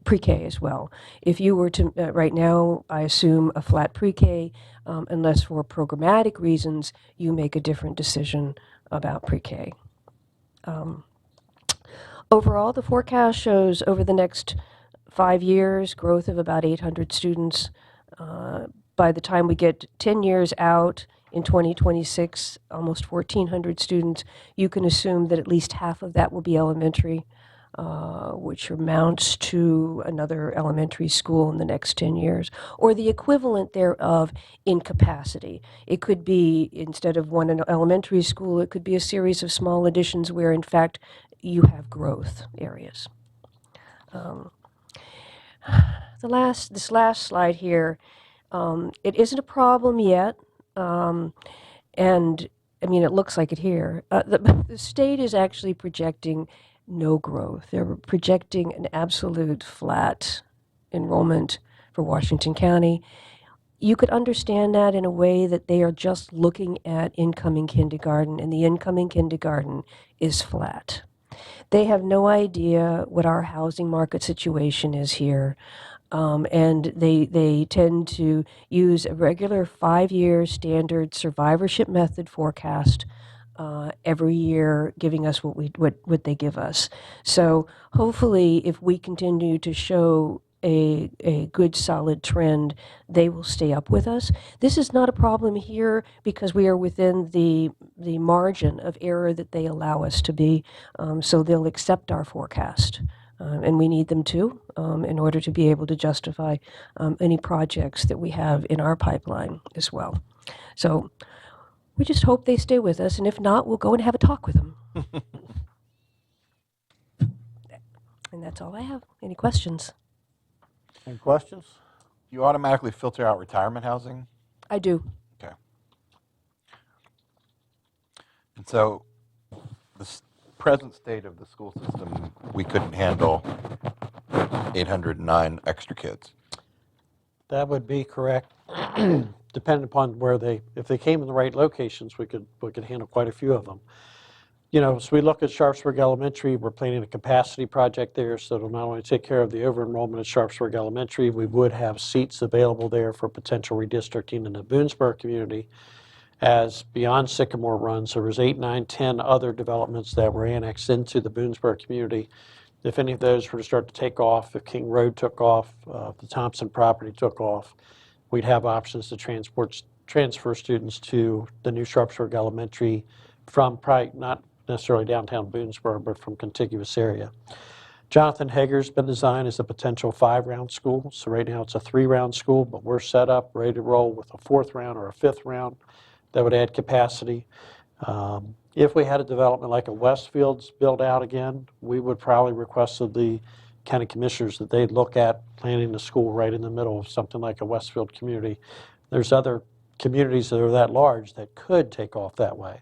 pre-K as well. If you were to, right now, I assume a flat pre-K, unless for programmatic reasons you make a different decision about pre-K. Overall, the forecast shows over the next 5 years growth of about 800 students. By the time we get 10 years out in 2026, almost 1,400 students. You can assume that at least half of that will be elementary, which amounts to another elementary school in the next 10 years, or the equivalent thereof in capacity. It could be, instead of one elementary school, it could be a series of small additions where, in fact, you have growth areas. This last slide here, it isn't a problem yet, and I mean, it looks like it here. The state is actually projecting no growth. They're projecting an absolute flat enrollment for Washington County. You could understand that in a way that they are just looking at incoming kindergarten, and the incoming kindergarten is flat. They have no idea what our housing market situation is here. And they tend to use a regular 5-year standard survivorship method forecast every year, giving us what they give us. So hopefully, if we continue to show a good solid trend, they will stay up with us. This is not a problem here because we are within the margin of error that they allow us to be, so they'll accept our forecast. And we need them to in order to be able to justify any projects that we have in our pipeline as well. So we just hope they stay with us, and if not, we'll go and have a talk with them. And that's all I have. Any questions? Any questions? You automatically filter out retirement housing? I do. Okay. And so the present state of the school system, we couldn't handle 809 extra kids. That would be correct. Depending upon where if they came in the right locations, we could handle quite a few of them. You know, so we look at Sharpsburg Elementary, we're planning a capacity project there, so it'll not only take care of the over-enrollment at Sharpsburg Elementary, we would have seats available there for potential redistricting in the Boonsboro community. As beyond Sycamore runs, there was 8, 9, 10 other developments that were annexed into the Boonsboro community. If any of those were to start to take off, if King Road took off, if the Thompson property took off, we'd have options to transfer students to the new Sharpsburg Elementary from probably not necessarily downtown Boonsboro, but from contiguous area. Jonathan Hager's been designed as a potential 5-round school. So right now it's a 3-round school, but we're set up, ready to roll with a 4th round or a 5th round that would add capacity. If we had a development like a Westfield's built out again, we would probably request of the county commissioners that they'd look at planting a school right in the middle of something like a Westfield community. There's other communities that are that large that could take off that way.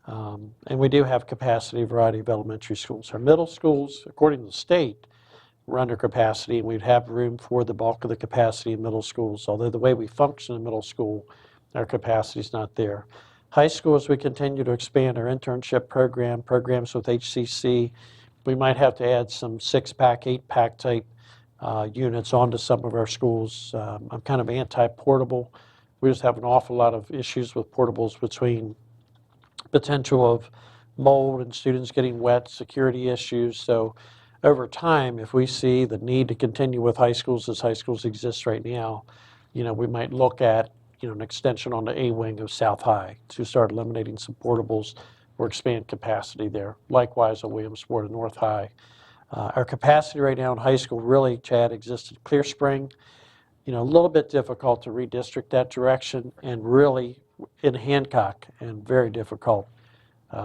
And we do have capacity, variety of elementary schools. Our middle schools, according to the state, we're under capacity, and we'd have room for the bulk of the capacity in middle schools, although the way we function in middle school, our capacity is not there. High school, as we continue to expand our internship programs with HCC, we might have to add some 6-pack, 8-pack type units onto some of our schools. I'm kind of anti-portable. We just have an awful lot of issues with portables between potential of mold and students getting wet, security issues. So over time, if we see the need to continue with high schools as high schools exist right now, you know, we might look at, you know, an extension on the A wing of South High to start eliminating some portables or expand capacity there. Likewise, at Williamsport and North High. Our capacity right now in high school really, Chad, existed Clear Spring. You know, a little bit difficult to redistrict that direction, and really in Hancock, and very difficult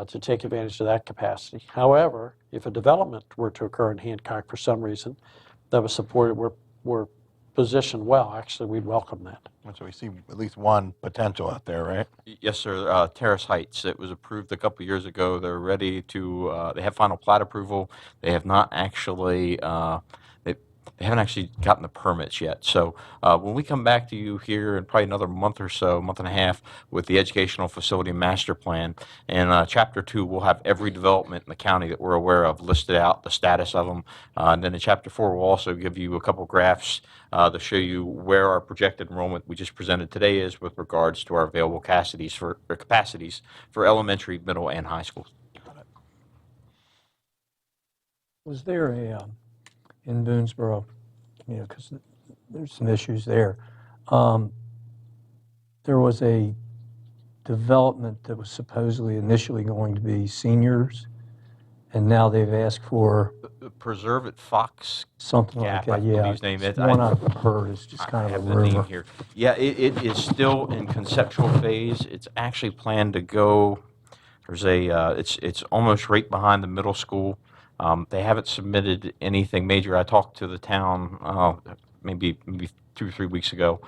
to take advantage of that capacity. However, if a development were to occur in Hancock for some reason that was supported, we're positioned well. Actually, we'd welcome that. So we see at least one potential out there, right? Yes, sir. Terrace Heights. It was approved a couple years ago. They're ready to. They have final plat approval. They have not actually. They haven't actually gotten the permits yet. So when we come back to you here in probably another month or so, month and a half, with the educational facility master plan, and Chapter 2, we'll have every development in the county that we're aware of listed out, the status of them. And then in Chapter 4, we'll also give you a couple graphs to show you where our projected enrollment we just presented today is with regards to our available capacities for elementary, middle, and high schools. Was there a, in Boonesboro, because there's some issues there, there was a development that was supposedly initially going to be seniors, and now they've asked for Preserve at Fox something Gap, like that. I Yeah, believe his name is. one I've heard is just kind I of a have the name rumor. here. Yeah, it is still in conceptual phase. It's actually planned to go. There's it's almost right behind the middle school. They haven't submitted anything major. I talked to the town maybe 2 or 3 weeks ago.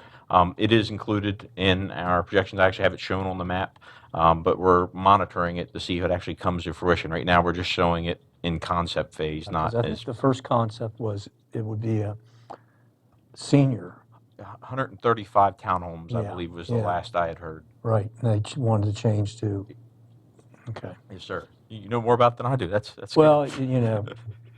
It is included in our projections. I actually have it shown on the map, but we're monitoring it to see if it actually comes to fruition. Right now, we're just showing it in concept phase, not I think as the first concept was it would be a senior. 135 townhomes, I Yeah, believe, was the yeah. last I had heard. Right, and they wanted to change to, okay. Yes, sir. You know more about it than I do. That's good. Well,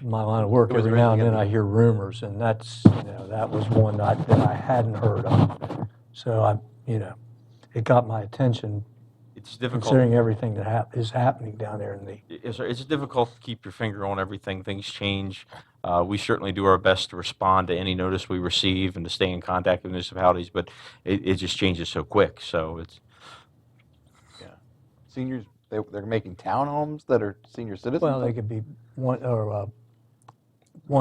my line of work, It was every now and originally then I hear rumors, and that's, that was one that I hadn't heard of. So it got my attention, It's difficult. considering everything that is happening down there in the, Yes, sir. It's difficult to keep your finger on everything. Things change. We certainly do our best to respond to any notice we receive and to stay in contact with municipalities, but it just changes so quick. So it's Seniors, they're making townhomes that are senior citizens? well, they could be one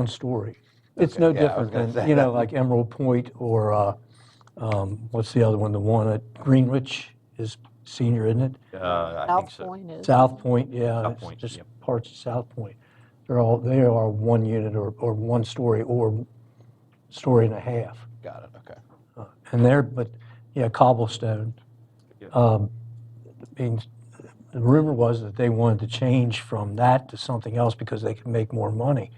story. It's Okay, no yeah, I was different gonna than, say that. like Emerald Point or, what's the other one? The one at Greenwich is senior, isn't it? I think South so. Point is. South Point, yeah. South it's Point, just yep. parts of South Point. They are one unit or one story or story and a half. Got it, okay. But yeah, cobblestone. The rumor was that they wanted to change from that to something else because they could make more money.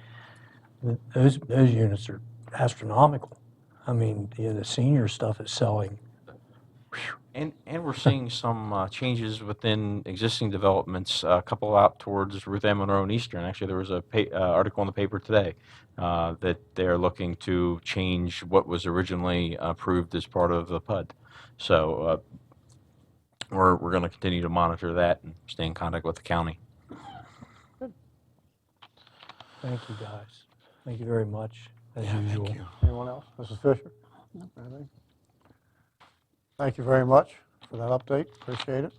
Those units are astronomical. I mean, the senior stuff is selling. And we're seeing some changes within existing developments, a couple out towards Ruth Ann Monroe and Eastern. Actually, there was a article in the paper today that they're looking to change what was originally approved as part of the PUD. So we're going to continue to monitor that and stay in contact with the county. Thank you, guys. Thank you very much, as usual. Thank you. Anyone else? Mrs. Fisher? Anything? Thank you very much for that update. Appreciate it.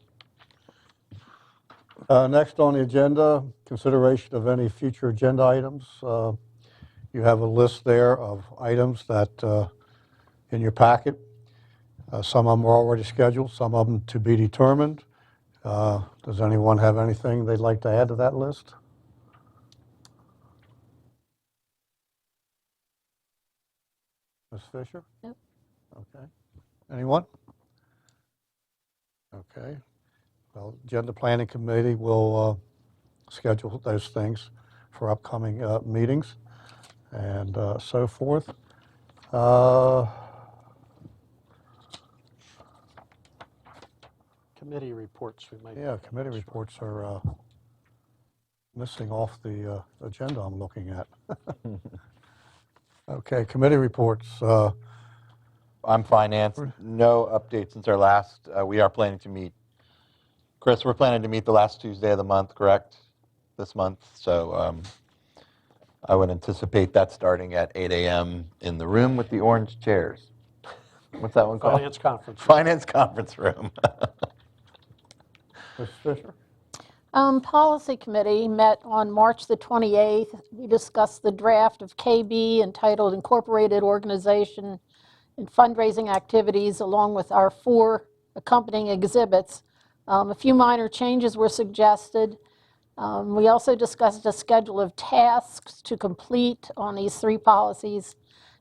Next on the agenda, consideration of any future agenda items. You have a list there of items that in your packet. Some of them are already scheduled, some of them to be determined. Does anyone have anything they'd like to add to that list? Ms. Fisher? Nope. Okay. Anyone? Okay. Well, Agenda Planning Committee will schedule those things for upcoming meetings and so forth. Committee reports we might. Yeah, committee reports are missing off the agenda I'm looking at. Okay, committee reports. I'm finance. No update since our last. We are planning to meet. Chris, we're planning to meet the last Tuesday of the month, correct? This month. So I would anticipate that starting at 8 a.m. in the room with the orange chairs. What's that one called? Finance conference. Finance conference room. Ms. Fisher? Policy Committee met on March the 28th. We discussed the draft of KB entitled Incorporated Organization and Fundraising Activities, along with our 4 accompanying exhibits. A few minor changes were suggested. We also discussed a schedule of tasks to complete on these 3 policies,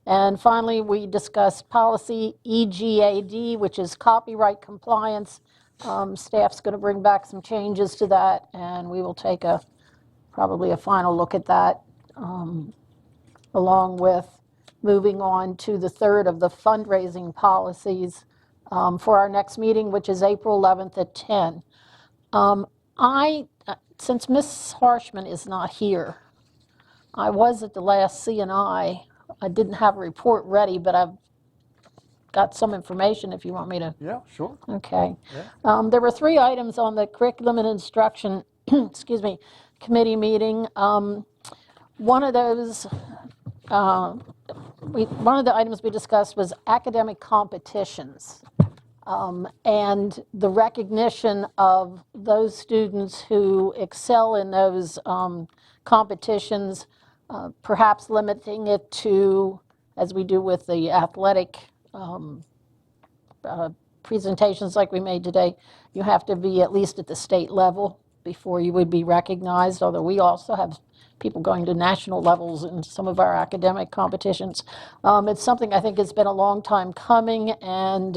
And finally, we discussed policy EGAD, which is copyright compliance. Staff's going to bring back some changes to that, and we will take probably a final look at that, along with moving on to the third of the fundraising policies for our next meeting, which is April 11th at 10. Since Ms. Harshman is not here, I was at the last CNI. I didn't have a report ready, but I've got some information if you want me to. Yeah, sure. Okay. Yeah. There were 3 items on the curriculum and instruction, excuse me, committee meeting. One of those, one of the items we discussed was academic competitions. And the recognition of those students who excel in those competitions, perhaps limiting it to, as we do with the athletic presentations like we made today, you have to be at least at the state level before you would be recognized, although we also have people going to national levels in some of our academic competitions. It's something I think has been a long time coming, and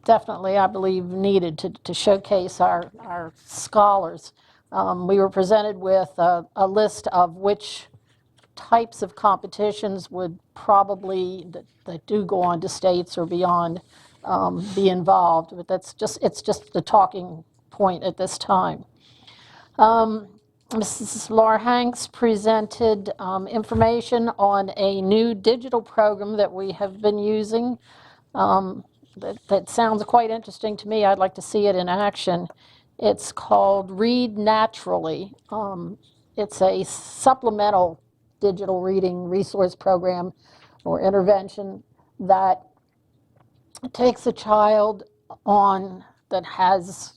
definitely, I believe, needed to showcase our scholars. We were presented with a list of which types of competitions would probably, that do go on to states or beyond, be involved. But it's just the talking point at this time. Mrs. Laura Hanks presented information on a new digital program that we have been using. That sounds quite interesting to me. I'd like to see it in action. It's called Read Naturally. It's a supplemental digital reading resource program or intervention that takes a child on that has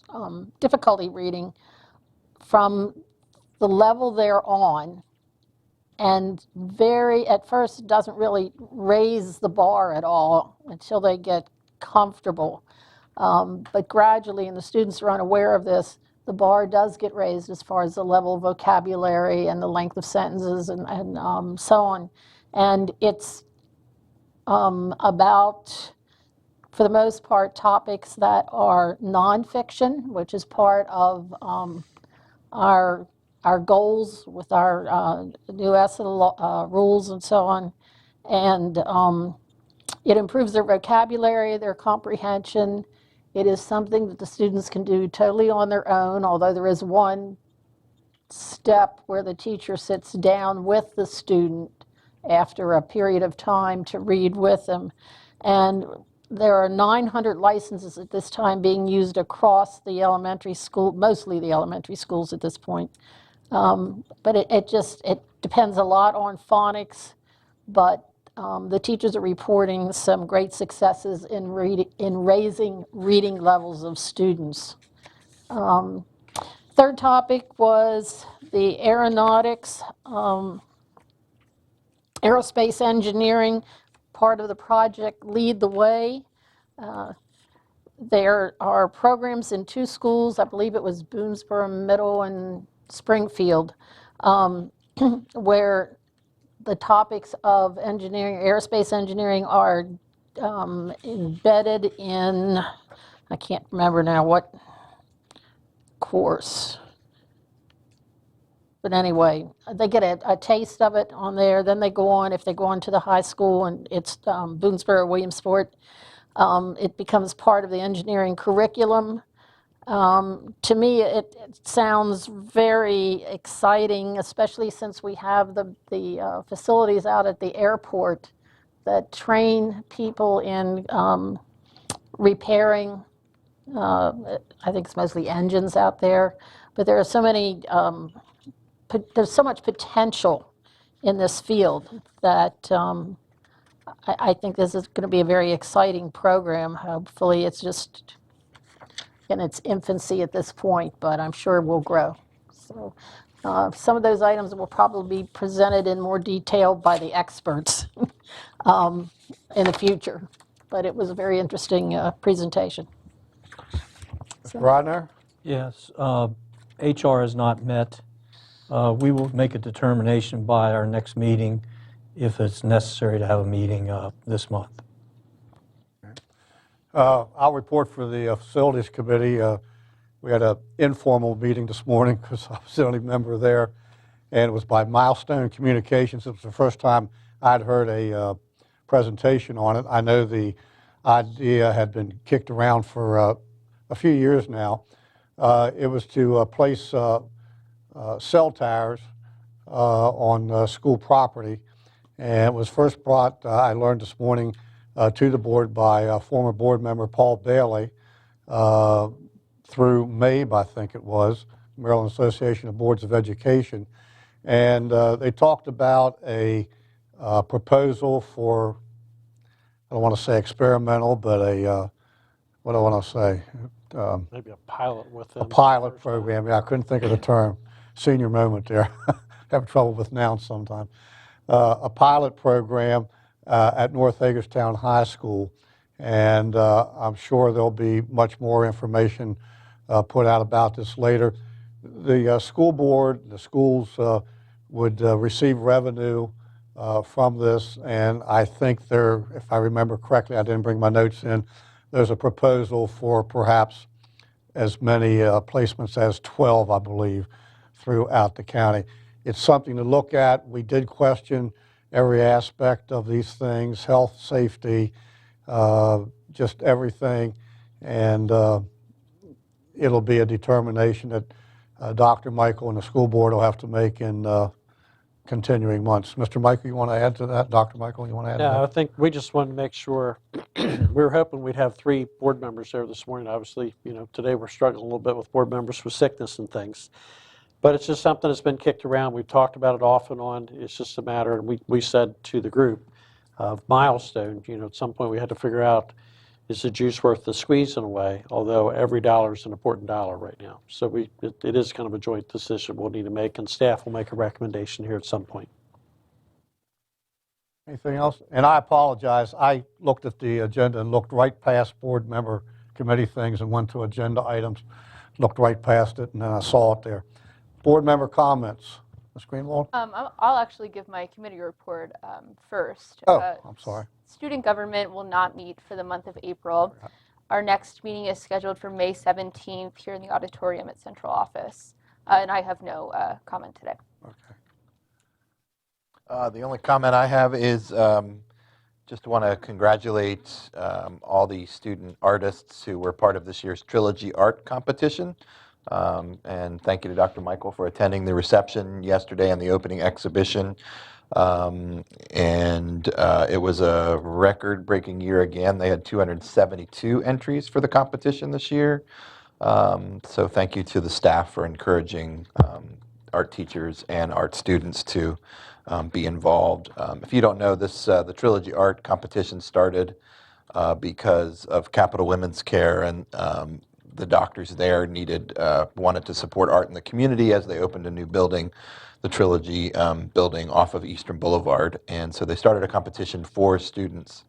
difficulty reading from the level they're on, and at first doesn't really raise the bar at all until they get comfortable. But gradually, and the students are unaware of this, the bar does get raised as far as the level of vocabulary and the length of sentences and so on. And it's about, for the most part, topics that are nonfiction, which is part of our goals with our new ESSA rules and so on. And it improves their vocabulary, their comprehension. It is something that the students can do totally on their own, although there is one step where the teacher sits down with the student after a period of time to read with them. And there are 900 licenses at this time being used across the elementary school, mostly the elementary schools at this point. But it depends a lot on phonics, but the teachers are reporting some great successes in raising reading levels of students. Third topic was the aeronautics, aerospace engineering, part of the project Lead the Way. There are programs in 2 schools, I believe it was Boonesboro Middle and Springfield, where the topics of engineering, aerospace engineering, are embedded in, I can't remember now what course. But anyway, they get a taste of it on there. Then they go on, if they go on to the high school, and it's Boonesboro, Williamsport, it becomes part of the engineering curriculum. To me, it sounds very exciting, especially since we have the facilities out at the airport that train people in repairing. I think it's mostly engines out there, but there are so many. There's so much potential in this field that I think this is going to be a very exciting program. Hopefully, it's just in its infancy at this point, but I'm sure it will grow. So some of those items will probably be presented in more detail by the experts in the future. But it was a very interesting presentation. Mr. Rodner? Yes, HR has not met. We will make a determination by our next meeting if it's necessary to have a meeting this month. I'll report for the Facilities Committee. We had an informal meeting this morning because I was the only member there, and it was by Milestone Communications. It was the first time I'd heard a presentation on it. I know the idea had been kicked around for a few years now. It was to place cell towers on school property, and it was first brought, I learned this morning, to the board by former board member Paul Bailey through MABE, I think it was, Maryland Association of Boards of Education. And they talked about a proposal for, I don't want to say experimental, but what do I want to say? Maybe a pilot with them. A pilot program. Yeah, I couldn't think of the term. Senior moment there. Have trouble with nouns sometimes. A pilot program at North Hagerstown High School, and I'm sure there'll be much more information put out about this later. The school board, the schools would receive revenue from this, and I think there, if I remember correctly, I didn't bring my notes in, there's a proposal for perhaps as many placements as 12, I believe, throughout the county. It's something to look at. We did question every aspect of these things, health, safety, just everything, and it'll be a determination that Dr. Michael and the school board will have to make in continuing months. Mr. Michael, you want to add to that? Dr. Michael, you want to add to that? Yeah, I think we just wanted to make sure, we were hoping we'd have 3 board members there this morning. Obviously, today we're struggling a little bit with board members with sickness and things. But it's just something that's been kicked around. We've talked about it off and on. It's just a matter, and we said to the group of Milestone, at some point we had to figure out, is the juice worth the squeeze in a way, although every dollar is an important dollar right now. So it is kind of a joint decision we'll need to make, and staff will make a recommendation here at some point. Anything else? And I apologize. I looked at the agenda and looked right past board member committee things and went to agenda items, looked right past it, and then I saw it there. Board member comments. Ms. Greenwald? I'll actually give my committee report first. Oh, I'm sorry. Student government will not meet for the month of April. Our next meeting is scheduled for May 17th here in the auditorium at Central Office. And I have no comment today. Okay. The only comment I have is just want to congratulate all the student artists who were part of this year's Trilogy Art Competition. And thank you to Dr. Michael for attending the reception yesterday and the opening exhibition. It was a record-breaking year again. They had 272 entries for the competition this year. So thank you to the staff for encouraging art teachers and art students to be involved. If you don't know, the Trilogy Art Competition started because of Capital Women's Care, and the doctors there wanted to support art in the community as they opened a new building, the Trilogy building off of Eastern Boulevard. And so they started a competition for students,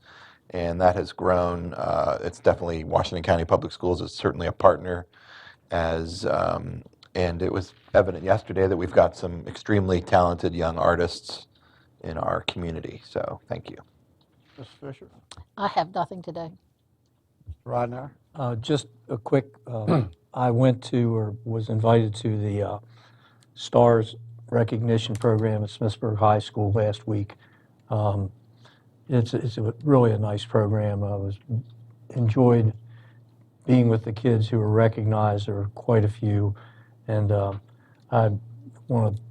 and that has grown. It's definitely Washington County Public Schools is certainly a partner, and it was evident yesterday that we've got some extremely talented young artists in our community. So thank you. Ms. Fisher? I have nothing today. Rodner? Just a quick, I went to or was invited to the STARS recognition program at Smithsburg High School last week. It's really a nice program. I enjoyed being with the kids who were recognized. There were quite a few, and I want to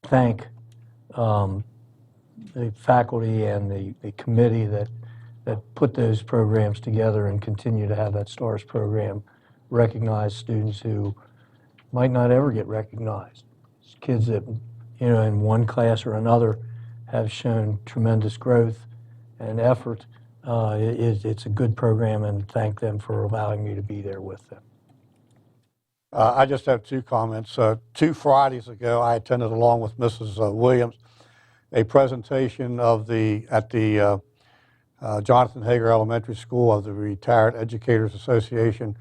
thank the faculty and the committee that put those programs together and continue to have that STARS program recognize students who might not ever get recognized. It's kids that, in one class or another have shown tremendous growth and effort. It's a good program, and thank them for allowing me to be there with them. I just have 2 comments. 2 Fridays ago, I attended along with Mrs. Williams a presentation at the Jonathan Hager Elementary School of the Retired Educators Association.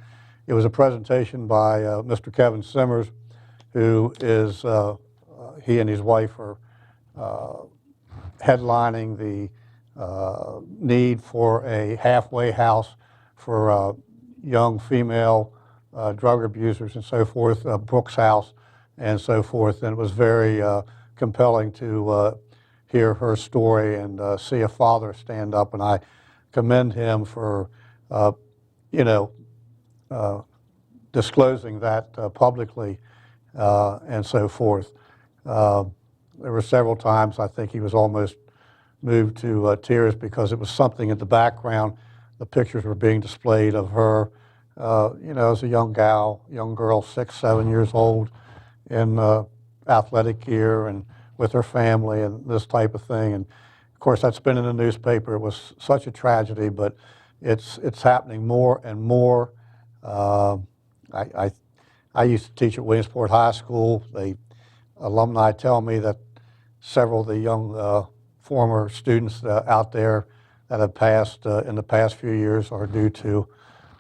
It was a presentation by Mr. Kevin Simmers, who is, he and his wife are headlining the need for a halfway house for young female drug abusers and so forth, Brooks House and so forth. And it was very compelling to hear her story and see a father stand up. And I commend him for, disclosing that publicly and so forth. There were several times I think he was almost moved to tears because it was something in the background. The pictures were being displayed of her, as a young girl, 6, 7 years old, in athletic gear and with her family and this type of thing. And of course, that's been in the newspaper. It was such a tragedy, but it's happening more and more. I used to teach at Williamsport High School. The alumni tell me that several of the young former students out there that have passed in the past few years are due to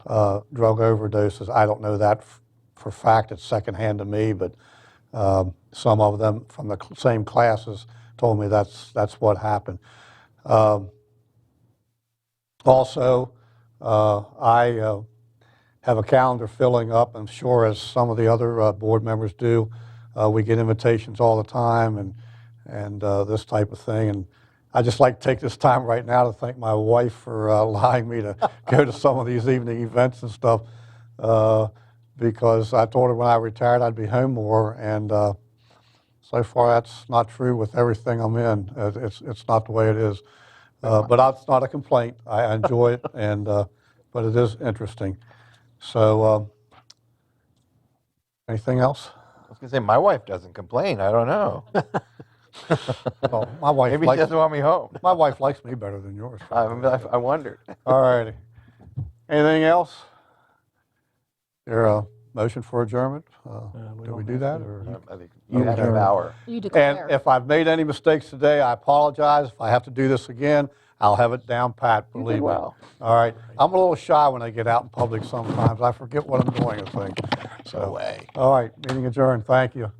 drug overdoses. I don't know that for fact. It's secondhand to me, but some of them from the same classes told me that's what happened. Also, I have a calendar filling up. I'm sure as some of the other board members do. We get invitations all the time and this type of thing. And I just like to take this time right now to thank my wife for allowing me to go to some of these evening events and stuff because I told her when I retired I'd be home more, and so far that's not true with everything I'm in. It's not the way it is. But it's not a complaint. I enjoy it, but it is interesting. So, anything else? I was going to say, my wife doesn't complain. I don't know. Well, my wife Maybe she doesn't want me home. My wife likes me better than yours. I wondered. All righty. Anything else? There a motion for adjournment? Did we do that? Or? I think you had an hour. You declare. And if I've made any mistakes today, I apologize. If I have to do this again, I'll have it down pat, believe me. well. All right. I'm a little shy when I get out in public sometimes. I forget what I'm doing, I think. So, No way. all right. Meeting adjourned. Thank you.